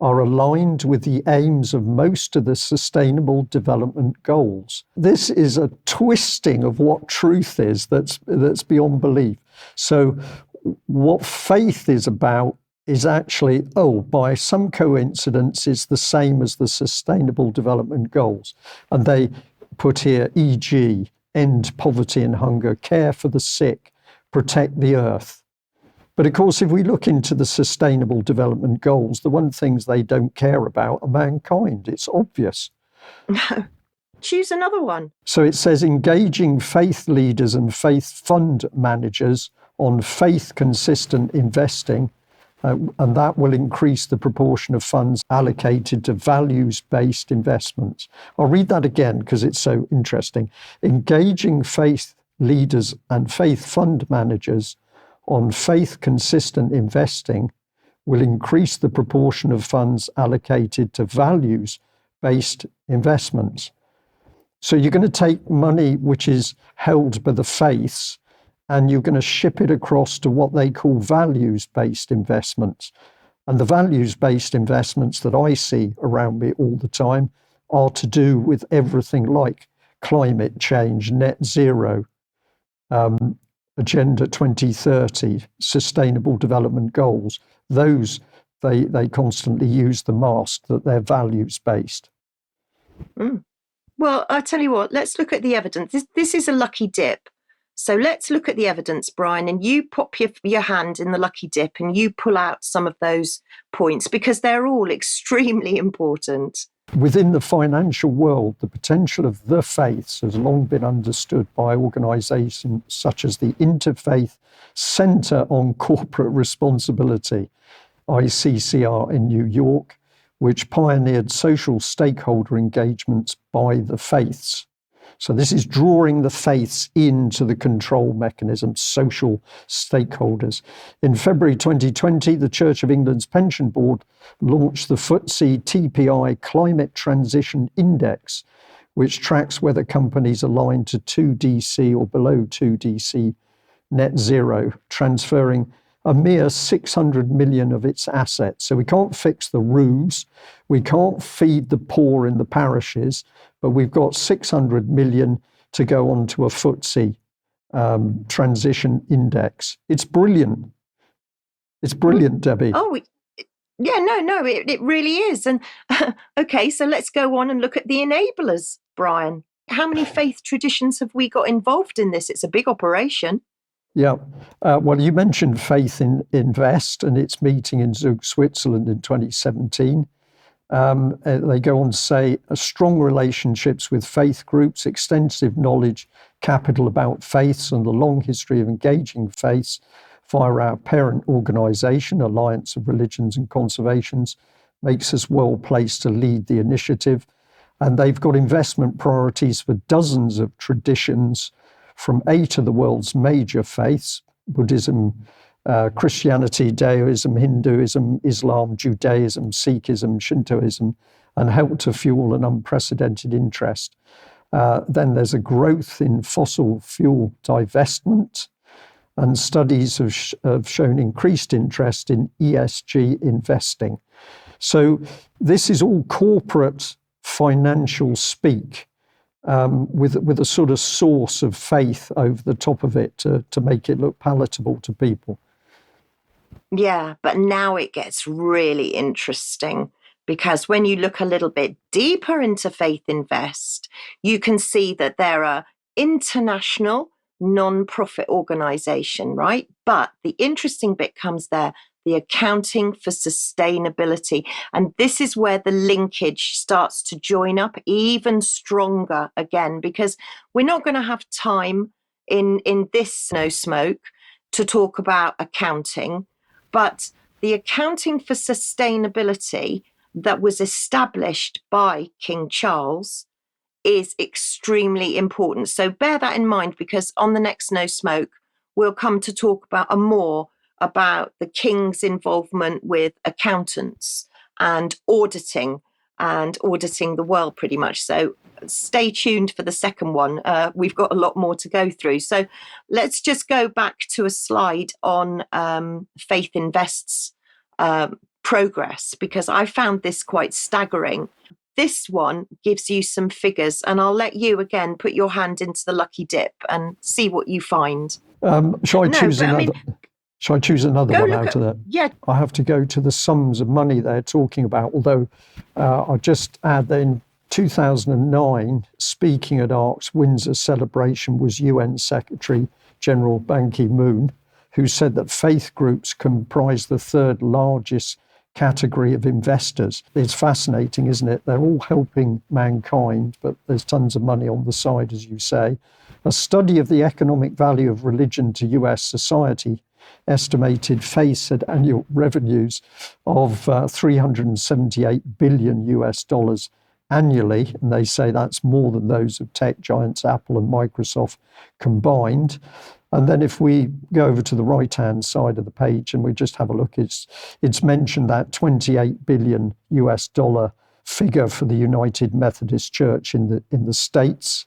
are aligned with the aims of most of the sustainable development goals. This is a twisting of what truth is that's beyond belief. So what faith is about is actually, by some coincidence, is the same as the Sustainable Development Goals. And they put here, e.g., end poverty and hunger, care for the sick, protect the earth. But of course, if we look into the Sustainable Development Goals, the one things they don't care about are mankind. It's obvious. No. Choose another one. So it says engaging faith leaders and faith fund managers on faith-consistent investing, and that will increase the proportion of funds allocated to values-based investments. I'll read that again because it's so interesting. Engaging faith leaders and faith fund managers on faith-consistent investing will increase the proportion of funds allocated to values-based investments. So you're going to take money which is held by the faiths, and you're going to ship it across to what they call values-based investments. And the values-based investments that I see around me all the time are to do with everything like climate change, net zero, Agenda 2030, Sustainable Development Goals. Those, they constantly use the mask that they're values-based. Mm. Well, I tell you what, let's look at the evidence. This is a lucky dip. So let's look at the evidence, Brian, and you pop your hand in the lucky dip and you pull out some of those points because they're all extremely important. Within the financial world, the potential of the faiths has long been understood by organisations such as the Interfaith Centre on Corporate Responsibility, ICCR in New York, which pioneered social stakeholder engagements by the faiths. So this is drawing the faiths into the control mechanism, social stakeholders. In February 2020, the Church of England's Pension Board launched the FTSE TPI Climate Transition Index, which tracks whether companies align to 2DC or below 2DC net zero, transferring a mere 600 million of its assets. So we can't fix the roofs, we can't feed the poor in the parishes, but we've got 600 million to go on to a FTSE transition index. It's brilliant. It's brilliant, Debbie. Oh, yeah, no, it really is. And okay, so let's go on and look at the enablers, Brian. How many faith traditions have we got involved in this? It's a big operation. Yeah. Well, you mentioned Faith Invest and its meeting in Zug, Switzerland in 2017. They go on to say strong relationships with faith groups, extensive knowledge, capital about faiths, and the long history of engaging faiths via our parent organisation, Alliance of Religions and Conservations, makes us well placed to lead the initiative. And they've got investment priorities for dozens of traditions from 8 of the world's major faiths: Buddhism, Christianity, Daoism, Hinduism, Islam, Judaism, Sikhism, Shintoism, and help to fuel an unprecedented interest. Then there's a growth in fossil fuel divestment, and studies have shown increased interest in ESG investing. So this is all corporate financial speak, with a sort of source of faith over the top of it to make it look palatable to people. Yeah, but now it gets really interesting, because when you look a little bit deeper into Faith Invest, you can see that they're a international non-profit organization, right? But the interesting bit comes there, the accounting for sustainability. And this is where the linkage starts to join up even stronger again, because we're not going to have time in this No Smoke to talk about accounting. But the accounting for sustainability that was established by King Charles is extremely important. So bear that in mind, because on the next No Smoke, we'll come to talk more about the King's involvement with accountants and auditing the world pretty much. So stay tuned for the second one. We've got a lot more to go through. So let's just go back to a slide on Faith Invest's progress, because I found this quite staggering. This one gives you some figures, and I'll let you again put your hand into the lucky dip and see what you find. Shall I choose another one out of that? Yeah. I have to go to the sums of money they're talking about, although I'll just add that in 2009, speaking at ARC's Windsor celebration was UN Secretary General Ban Ki-moon, who said that faith groups comprise the third largest category of investors. It's fascinating, isn't it? They're all helping mankind, but there's tons of money on the side, as you say. A study of the economic value of religion to US society estimated faith had annual revenues of 378 billion US dollars annually, and they say that's more than those of tech giants Apple and Microsoft combined. And then if we go over to the right-hand side of the page and we just have a look, it's mentioned that 28 billion US dollar figure for the United Methodist Church in the States.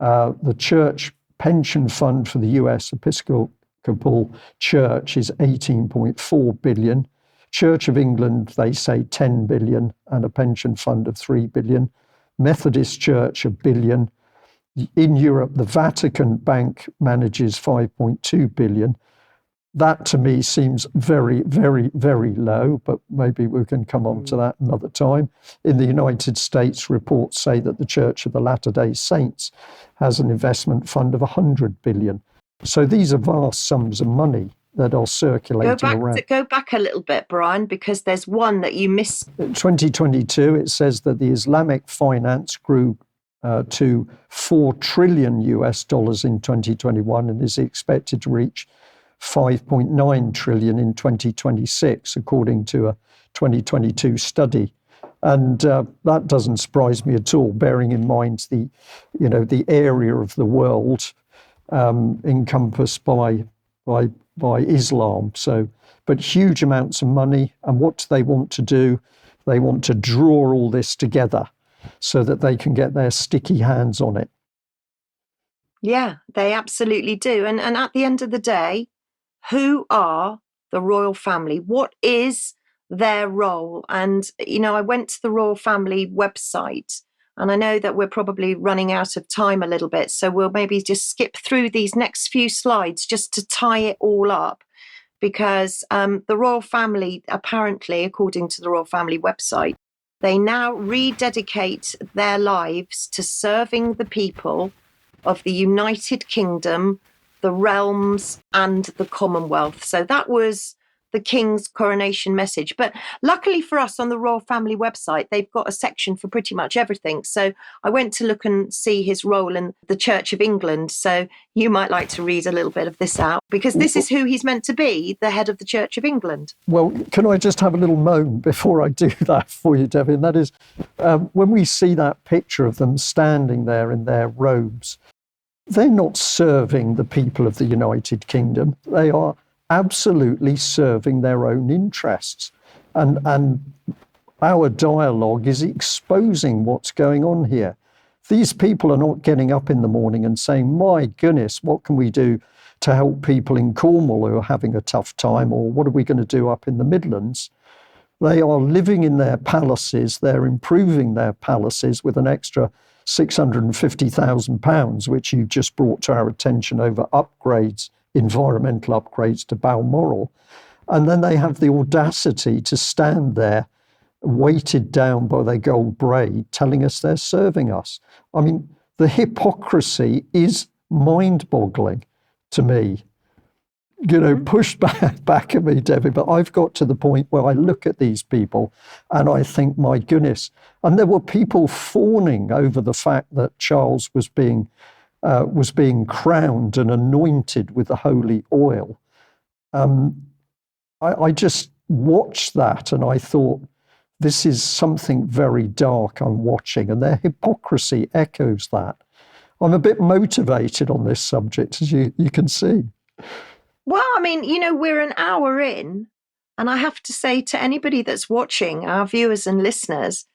The church pension fund for the US Episcopal Church is 18.4 billion. Church of England, they say 10 billion, and a pension fund of 3 billion. Methodist Church, $1 billion. In Europe, the Vatican Bank manages 5.2 billion. That to me seems very, very, very low, but maybe we can come on to that another time. In the United States, reports say that the Church of the Latter-day Saints has an investment fund of 100 billion. So these are vast sums of money that are circulating around. Go back a little bit, Brian, because there's one that you missed. In 2022, it says that the Islamic finance grew to 4 trillion US dollars in 2021 and is expected to reach 5.9 trillion in 2026, according to a 2022 study. And that doesn't surprise me at all, bearing in mind the area of the world encompassed by Islam. So, but huge amounts of money. And what do they want to do? They want to draw all this together so that they can get their sticky hands on it. Yeah, they absolutely do. And at the end of the day, who are the royal family? What is their role? And, I went to the royal family website, and I know that we're probably running out of time a little bit. So we'll maybe just skip through these next few slides just to tie it all up. Because the royal family, apparently, according to the royal family website, they now rededicate their lives to serving the people of the United Kingdom, the realms, and the Commonwealth. So that was the King's coronation message. But luckily for us, on the Royal Family website, they've got a section for pretty much everything. So I went to look and see his role in the Church of England. So you might like to read a little bit of this out, because this is who he's meant to be, the head of the Church of England. Well, can I just have a little moan before I do that for you, Debbie? And that is, when we see that picture of them standing there in their robes, they're not serving the people of the United Kingdom. They are absolutely serving their own interests. And our dialogue is exposing what's going on here. These people are not getting up in the morning and saying, my goodness, what can we do to help people in Cornwall who are having a tough time, or what are we going to do up in the Midlands? They are living in their palaces. They're improving their palaces with an extra £650,000, which you just brought to our attention over upgrades, environmental upgrades to Balmoral. And then they have the audacity to stand there, weighted down by their gold braid, telling us they're serving us. I mean, the hypocrisy is mind-boggling to me. You know, pushed back at me, Debbie, but I've got to the point where I look at these people and I think, my goodness. And there were people fawning over the fact that Charles was being crowned and anointed with the holy oil. I just watched that and I thought, this is something very dark I'm watching, and their hypocrisy echoes that. I'm a bit motivated on this subject, as you can see. Well, I mean, you know, we're an hour in, and I have to say to anybody that's watching, our viewers and listeners,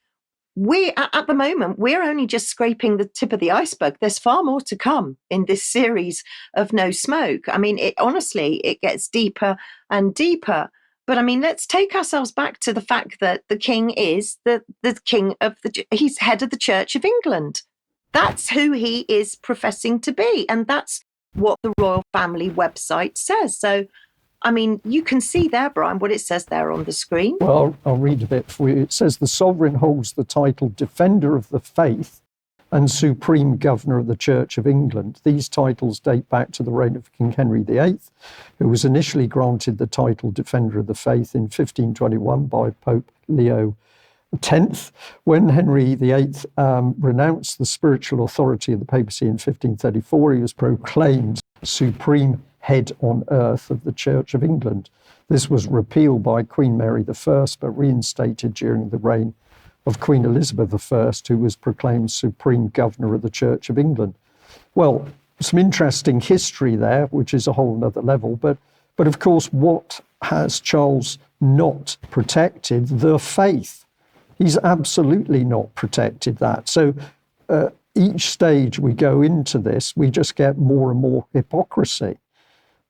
at the moment, we're only just scraping the tip of the iceberg. There's far more to come in this series of No Smoke. I mean, honestly, it gets deeper and deeper. But I mean, let's take ourselves back to the fact that the king is the king of he's head of the Church of England. That's who he is professing to be. And that's what the Royal Family website says. So, I mean, you can see there, Brian, what it says there on the screen. Well, I'll read a bit for you. It says the sovereign holds the title Defender of the Faith and Supreme Governor of the Church of England. These titles date back to the reign of King Henry VIII, who was initially granted the title Defender of the Faith in 1521 by Pope Leo X. When Henry VIII renounced the spiritual authority of the papacy in 1534, he was proclaimed supreme head on earth of the Church of England. This was repealed by Queen Mary I, but reinstated during the reign of Queen Elizabeth I, who was proclaimed Supreme Governor of the Church of England. Well, some interesting history there, which is a whole other level. But of course, what has Charles not protected? The faith. He's absolutely not protected that. So each stage we go into this, we just get more and more hypocrisy.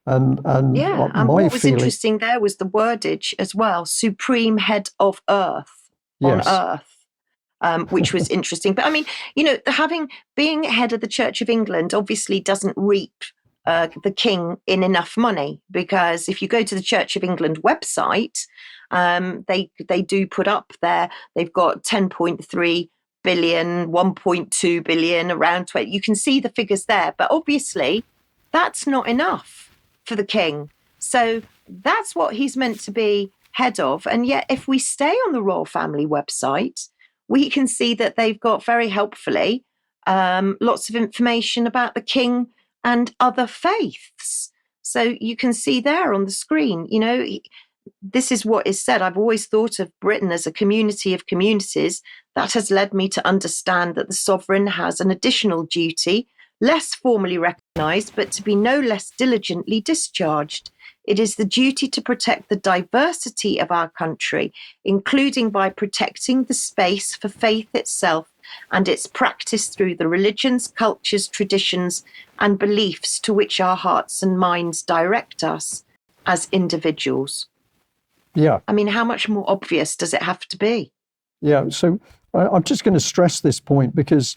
And what was interesting there was the wordage as well, Supreme Head of Earth. On earth, which was interesting. But I mean, you know, being head of the Church of England obviously doesn't reap the king in enough money, because if you go to the Church of England website, they do put up there, they've got 10.3 billion, 1.2 billion, around 20. You can see the figures there, but obviously that's not enough for the king. So that's what he's meant to be head of. And yet, if we stay on the Royal Family website, we can see that they've got, very helpfully, lots of information about the king and other faiths. So you can see there on the screen, you know, this is what is said. I've always thought of Britain as a community of communities. That has led me to understand that the sovereign has an additional duty, less formally recognised, but to be no less diligently discharged. It is the duty to protect the diversity of our country, including by protecting the space for faith itself and its practice through the religions, cultures, traditions, and beliefs to which our hearts and minds direct us as individuals. Yeah. I mean, how much more obvious does it have to be? Yeah. So I'm just going to stress this point, because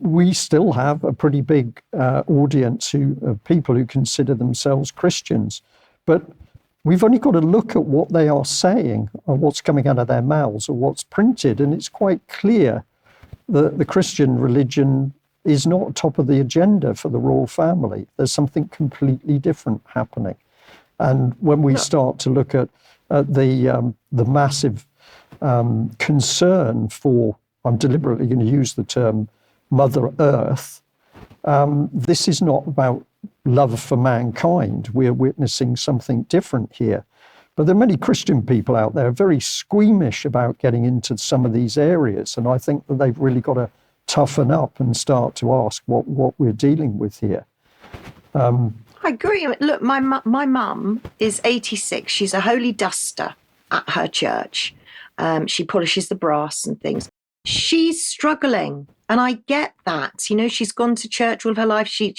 we still have a pretty big audience of people who consider themselves Christians. But we've only got to look at what they are saying or what's coming out of their mouths or what's printed. And it's quite clear that the Christian religion is not top of the agenda for the royal family. There's something completely different happening. And when we start to look at the massive concern for, I'm deliberately going to use the term Mother Earth, this is not about love for mankind. We're witnessing something different here. But there are many Christian people out there very squeamish about getting into some of these areas. And I think that they've really got to toughen up and start to ask what we're dealing with here. I agree. Look, my mum is 86. She's a holy duster at her church. She polishes the brass and things. She's struggling, and I get that. You know, she's gone to church all of her life. She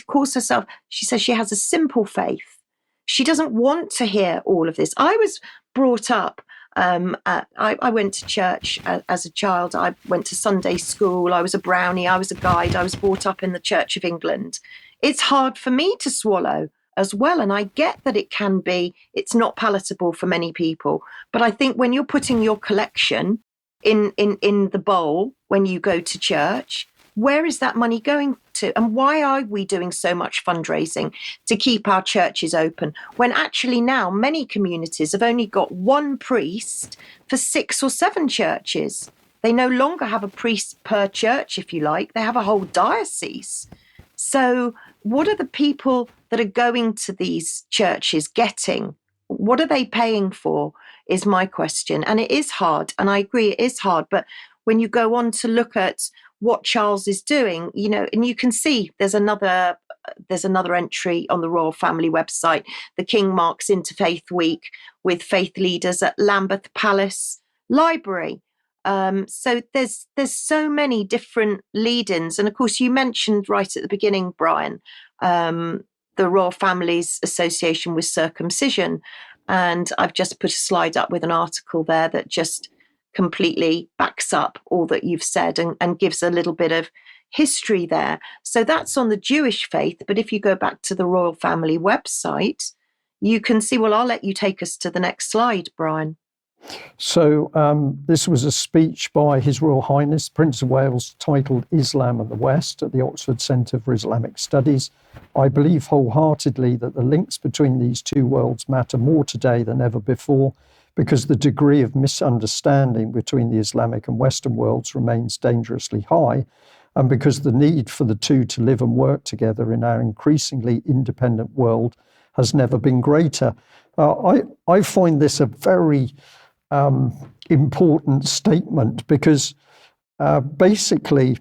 calls herself, she says she has a simple faith. She doesn't want to hear all of this. I was brought up, I went to church as a child. I went to Sunday school. I was a brownie. I was a guide. I was brought up in the Church of England. It's hard for me to swallow as well. And I get that it's not palatable for many people. But I think when you're putting your collection in the bowl when you go to church, where is that money going to? And why are we doing so much fundraising to keep our churches open when actually now many communities have only got one priest for 6 or 7 churches? They no longer have a priest per church, if you like. They have a whole diocese. So what are the people that are going to these churches getting? What are they paying for is my question. And it is hard. And I agree, it is hard. But when you go on to look at what Charles is doing, you know, and you can see there's another entry on the Royal Family website. The King marks Interfaith Week with faith leaders at Lambeth Palace Library. So there's so many different lead-ins. And of course, you mentioned right at the beginning, Brian, the Royal Families Association with circumcision. And I've just put a slide up with an article there that just completely backs up all that you've said and gives a little bit of history there. So that's on the Jewish faith. But if you go back to the Royal Family website, you can see, well, I'll let you take us to the next slide, Brian. So this was a speech by His Royal Highness, Prince of Wales, titled Islam and the West at the Oxford Centre for Islamic Studies. I believe wholeheartedly that the links between these two worlds matter more today than ever before, because the degree of misunderstanding between the Islamic and Western worlds remains dangerously high, and because the need for the two to live and work together in our increasingly independent world has never been greater. I find this a very important statement because basically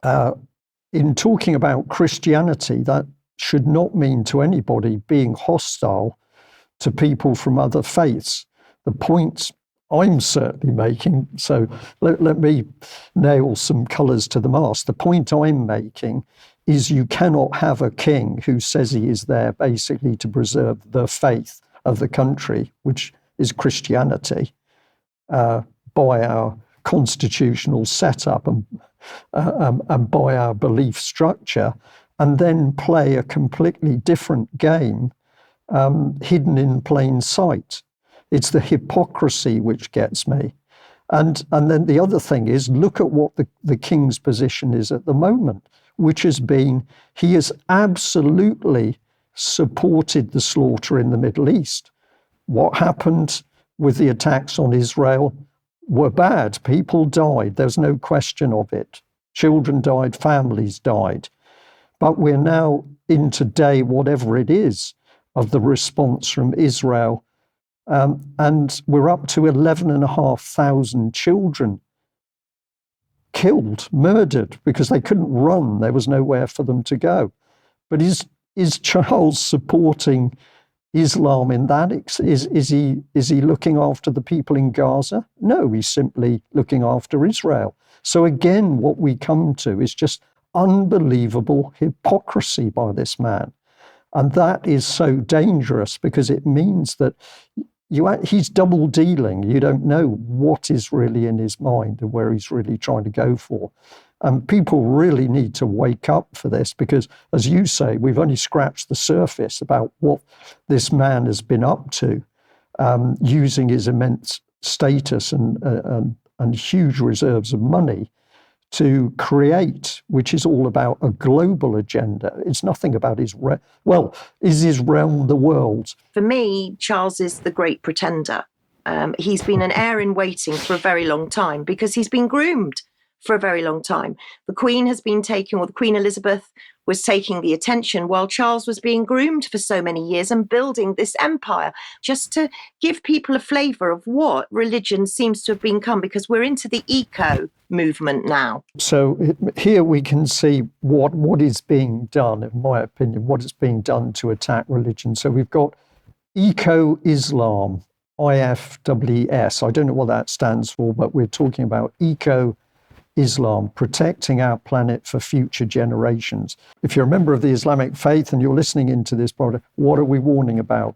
in talking about Christianity, that should not mean to anybody being hostile to people from other faiths. The point I'm certainly making, so let me nail some colours to the mast. The point I'm making is you cannot have a king who says he is there basically to preserve the faith of the country, which is Christianity, by our constitutional setup and by our belief structure, and then play a completely different game hidden in plain sight. It's the hypocrisy which gets me. And then the other thing is, look at what the king's position is at the moment, which has been, he has absolutely supported the slaughter in the Middle East. What happened with the attacks on Israel were bad. People died. There's no question of it. Children died, families died. But we're now into day whatever it is of the response from Israel. And we're up to 11,500 children killed, murdered, because they couldn't run. There was nowhere for them to go. But is Charles supporting Islam in that? Is he looking after the people in Gaza? No, he's simply looking after Israel. So again, what we come to is just unbelievable hypocrisy by this man. And that is so dangerous because it means that he's double dealing. You don't know what is really in his mind and where he's really trying to go for. And people really need to wake up for this because, as you say, we've only scratched the surface about what this man has been up to, using his immense status and huge reserves of money to create, which is all about a global agenda. It's nothing about his is his realm the world? For me, Charles is the great pretender. He's been an heir in waiting for a very long time because he's been groomed for a very long time. The Queen has been taking, or the Queen Elizabeth was taking the attention while Charles was being groomed for so many years and building this empire, just to give people a flavour of what religion seems to have become, because we're into the eco movement now. So here we can see what is being done, in my opinion, what is being done to attack religion. So we've got eco-Islam, IFWS. I don't know what that stands for, but we're talking about eco-Islam, protecting our planet for future generations. If you're a member of the Islamic faith and you're listening into this product, what are we warning about?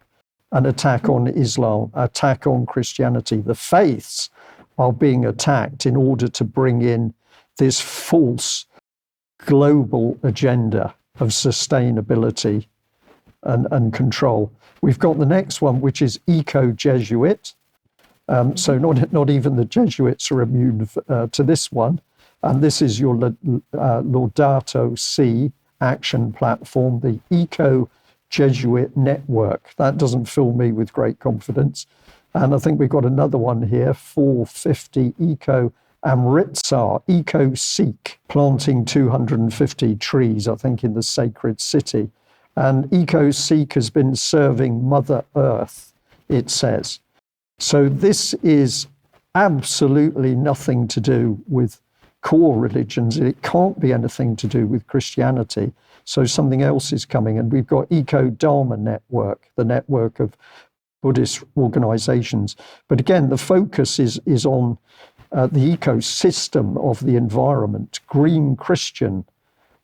An attack on Islam, attack on Christianity. The faiths are being attacked in order to bring in this false global agenda of sustainability and control. We've got the next one, which is eco-Jesuit. So not even the Jesuits are immune to this one. And this is your Laudato Si action platform, the Eco-Jesuit Network. That doesn't fill me with great confidence. And I think we've got another one here, 450 Eco-Amritsar, Eco-Sikh, planting 250 trees, I think, in the sacred city. And Eco-Sikh has been serving Mother Earth, it says. So this is absolutely nothing to do with core religions. It can't be anything to do with Christianity. So something else is coming. And we've got Eco-Dharma Network, the network of Buddhist organizations. But again, the focus is on the ecosystem of the environment. Green Christian,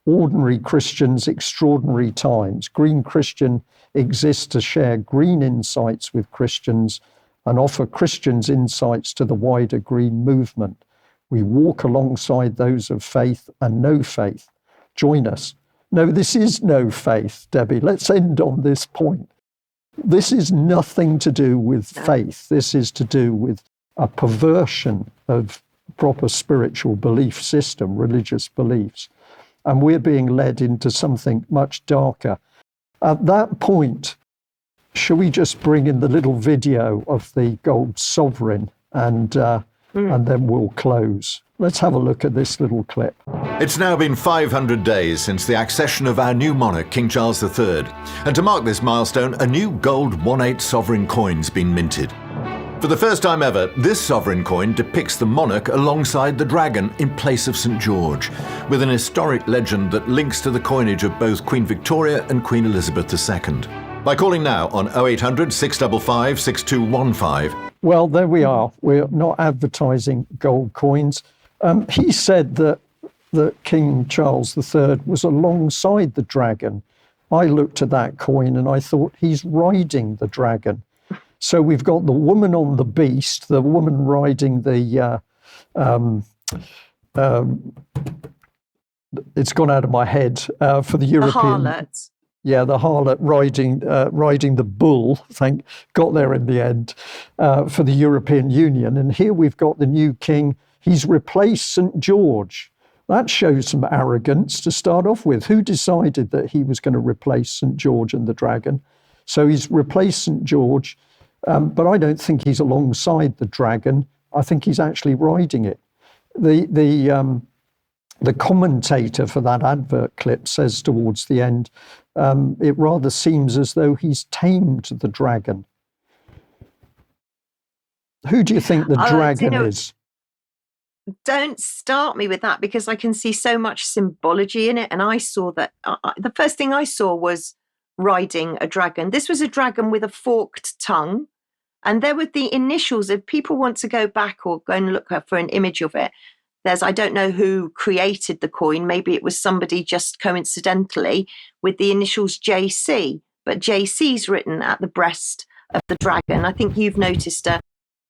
ordinary Christians, extraordinary times. Green Christian exists to share green insights with Christians and offer Christians insights to the wider green movement. We walk alongside those of faith and no faith. Join us. No, this is no faith, Debbie. Let's end on this point. This is nothing to do with faith. This is to do with a perversion of proper spiritual belief system, religious beliefs. And we're being led into something much darker. At that point, shall we just bring in the little video of the gold sovereign and then we'll close. Let's have a look at this little clip. It's now been 500 days since the accession of our new monarch, King Charles III. And to mark this milestone, a new gold 1/8 sovereign coin's been minted. For the first time ever, this sovereign coin depicts the monarch alongside the dragon in place of St. George, with an historic legend that links to the coinage of both Queen Victoria and Queen Elizabeth II. By calling now on 0800 655 6215. Well, there we are. We're not advertising gold coins. He said that King Charles III was alongside the dragon. I looked at that coin and I thought he's riding the dragon. So we've got the woman on the beast, the woman riding the, it's gone out of my head, for the European. The harlot. Yeah, the harlot riding the bull, got there in the end, for the European Union. And here we've got the new king. He's replaced St. George. That shows some arrogance to start off with. Who decided that he was going to replace St. George and the dragon? So he's replaced St. George, but I don't think he's alongside the dragon. I think he's actually riding it. The commentator for that advert clip says towards the end, it rather seems as though he's tamed the dragon. Who do you think the dragon is? Don't start me with that, because I can see so much symbology in it. And I saw that the first thing I saw was riding a dragon. This was a dragon with a forked tongue. And there were the initials. If people want to go back or go and look for an image of it, I don't know who created the coin. Maybe it was somebody just coincidentally with the initials JC. But JC's written at the breast of the dragon. I think you've noticed a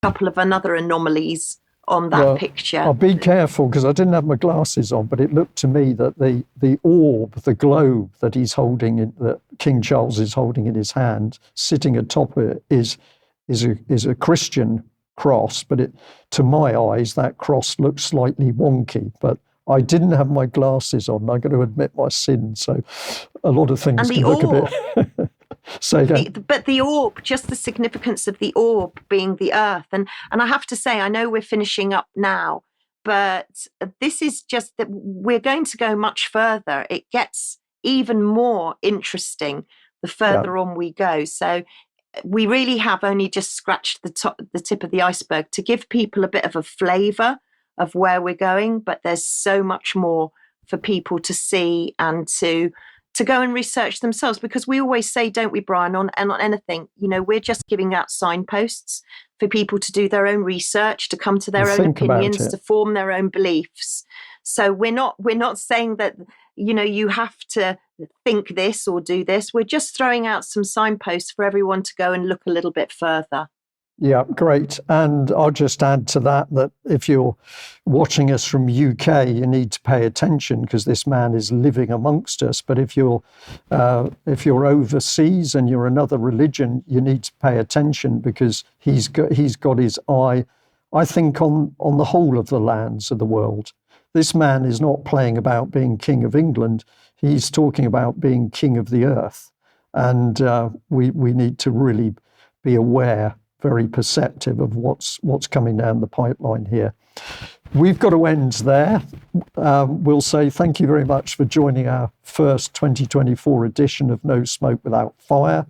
couple of another anomalies on that picture. I'll be careful because I didn't have my glasses on, but it looked to me that the orb, the globe that he's holding, that King Charles is holding in his hand, sitting atop it, is a Christian cross. But to my eyes, that cross looks slightly wonky. But I didn't have my glasses on. I'm going to admit my sin. So a lot of things can look a bit... Say that. But the orb, just the significance of the orb being the earth. And I have to say, I know we're finishing up now, but this is just that we're going to go much further. It gets even more interesting the further on we go. So we really have only just scratched the tip of the iceberg to give people a bit of a flavour of where we're going, but there's so much more for people to see and to go and research themselves, because we always say, don't we, Brian, on anything, we're just giving out signposts for people to do their own research, to come to their own opinions, to form their own beliefs. So we're not saying that, you have to think this or do this. We're just throwing out some signposts for everyone to go and look a little bit further. Yeah, great. And I'll just add to that if you're watching us from UK, you need to pay attention because this man is living amongst us. But if you're overseas and you're another religion, you need to pay attention because he's got his eye, I think, on the whole of the lands of the world. This man is not playing about being king of England. He's talking about being king of the earth. And we need to really be aware, very perceptive of what's coming down the pipeline here. We've got to end there. We'll say thank you very much for joining our first 2024 edition of No Smoke Without Fire.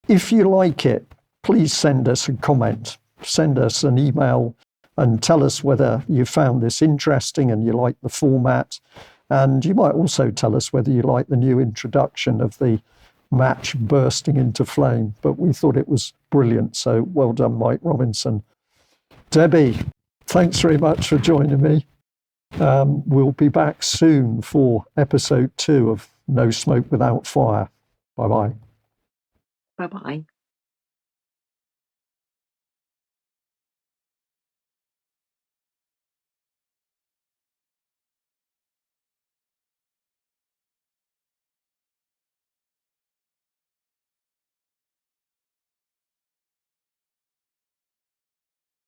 If you like it, please send us a comment, send us an email and tell us whether you found this interesting and you like the format. And you might also tell us whether you like the new introduction of the match bursting into flame, but we thought it was brilliant. So well done, Mike Robinson. Debbie, thanks very much for joining me. We'll be back soon for episode 2 of No Smoke Without Fire. Bye-bye. Bye-bye.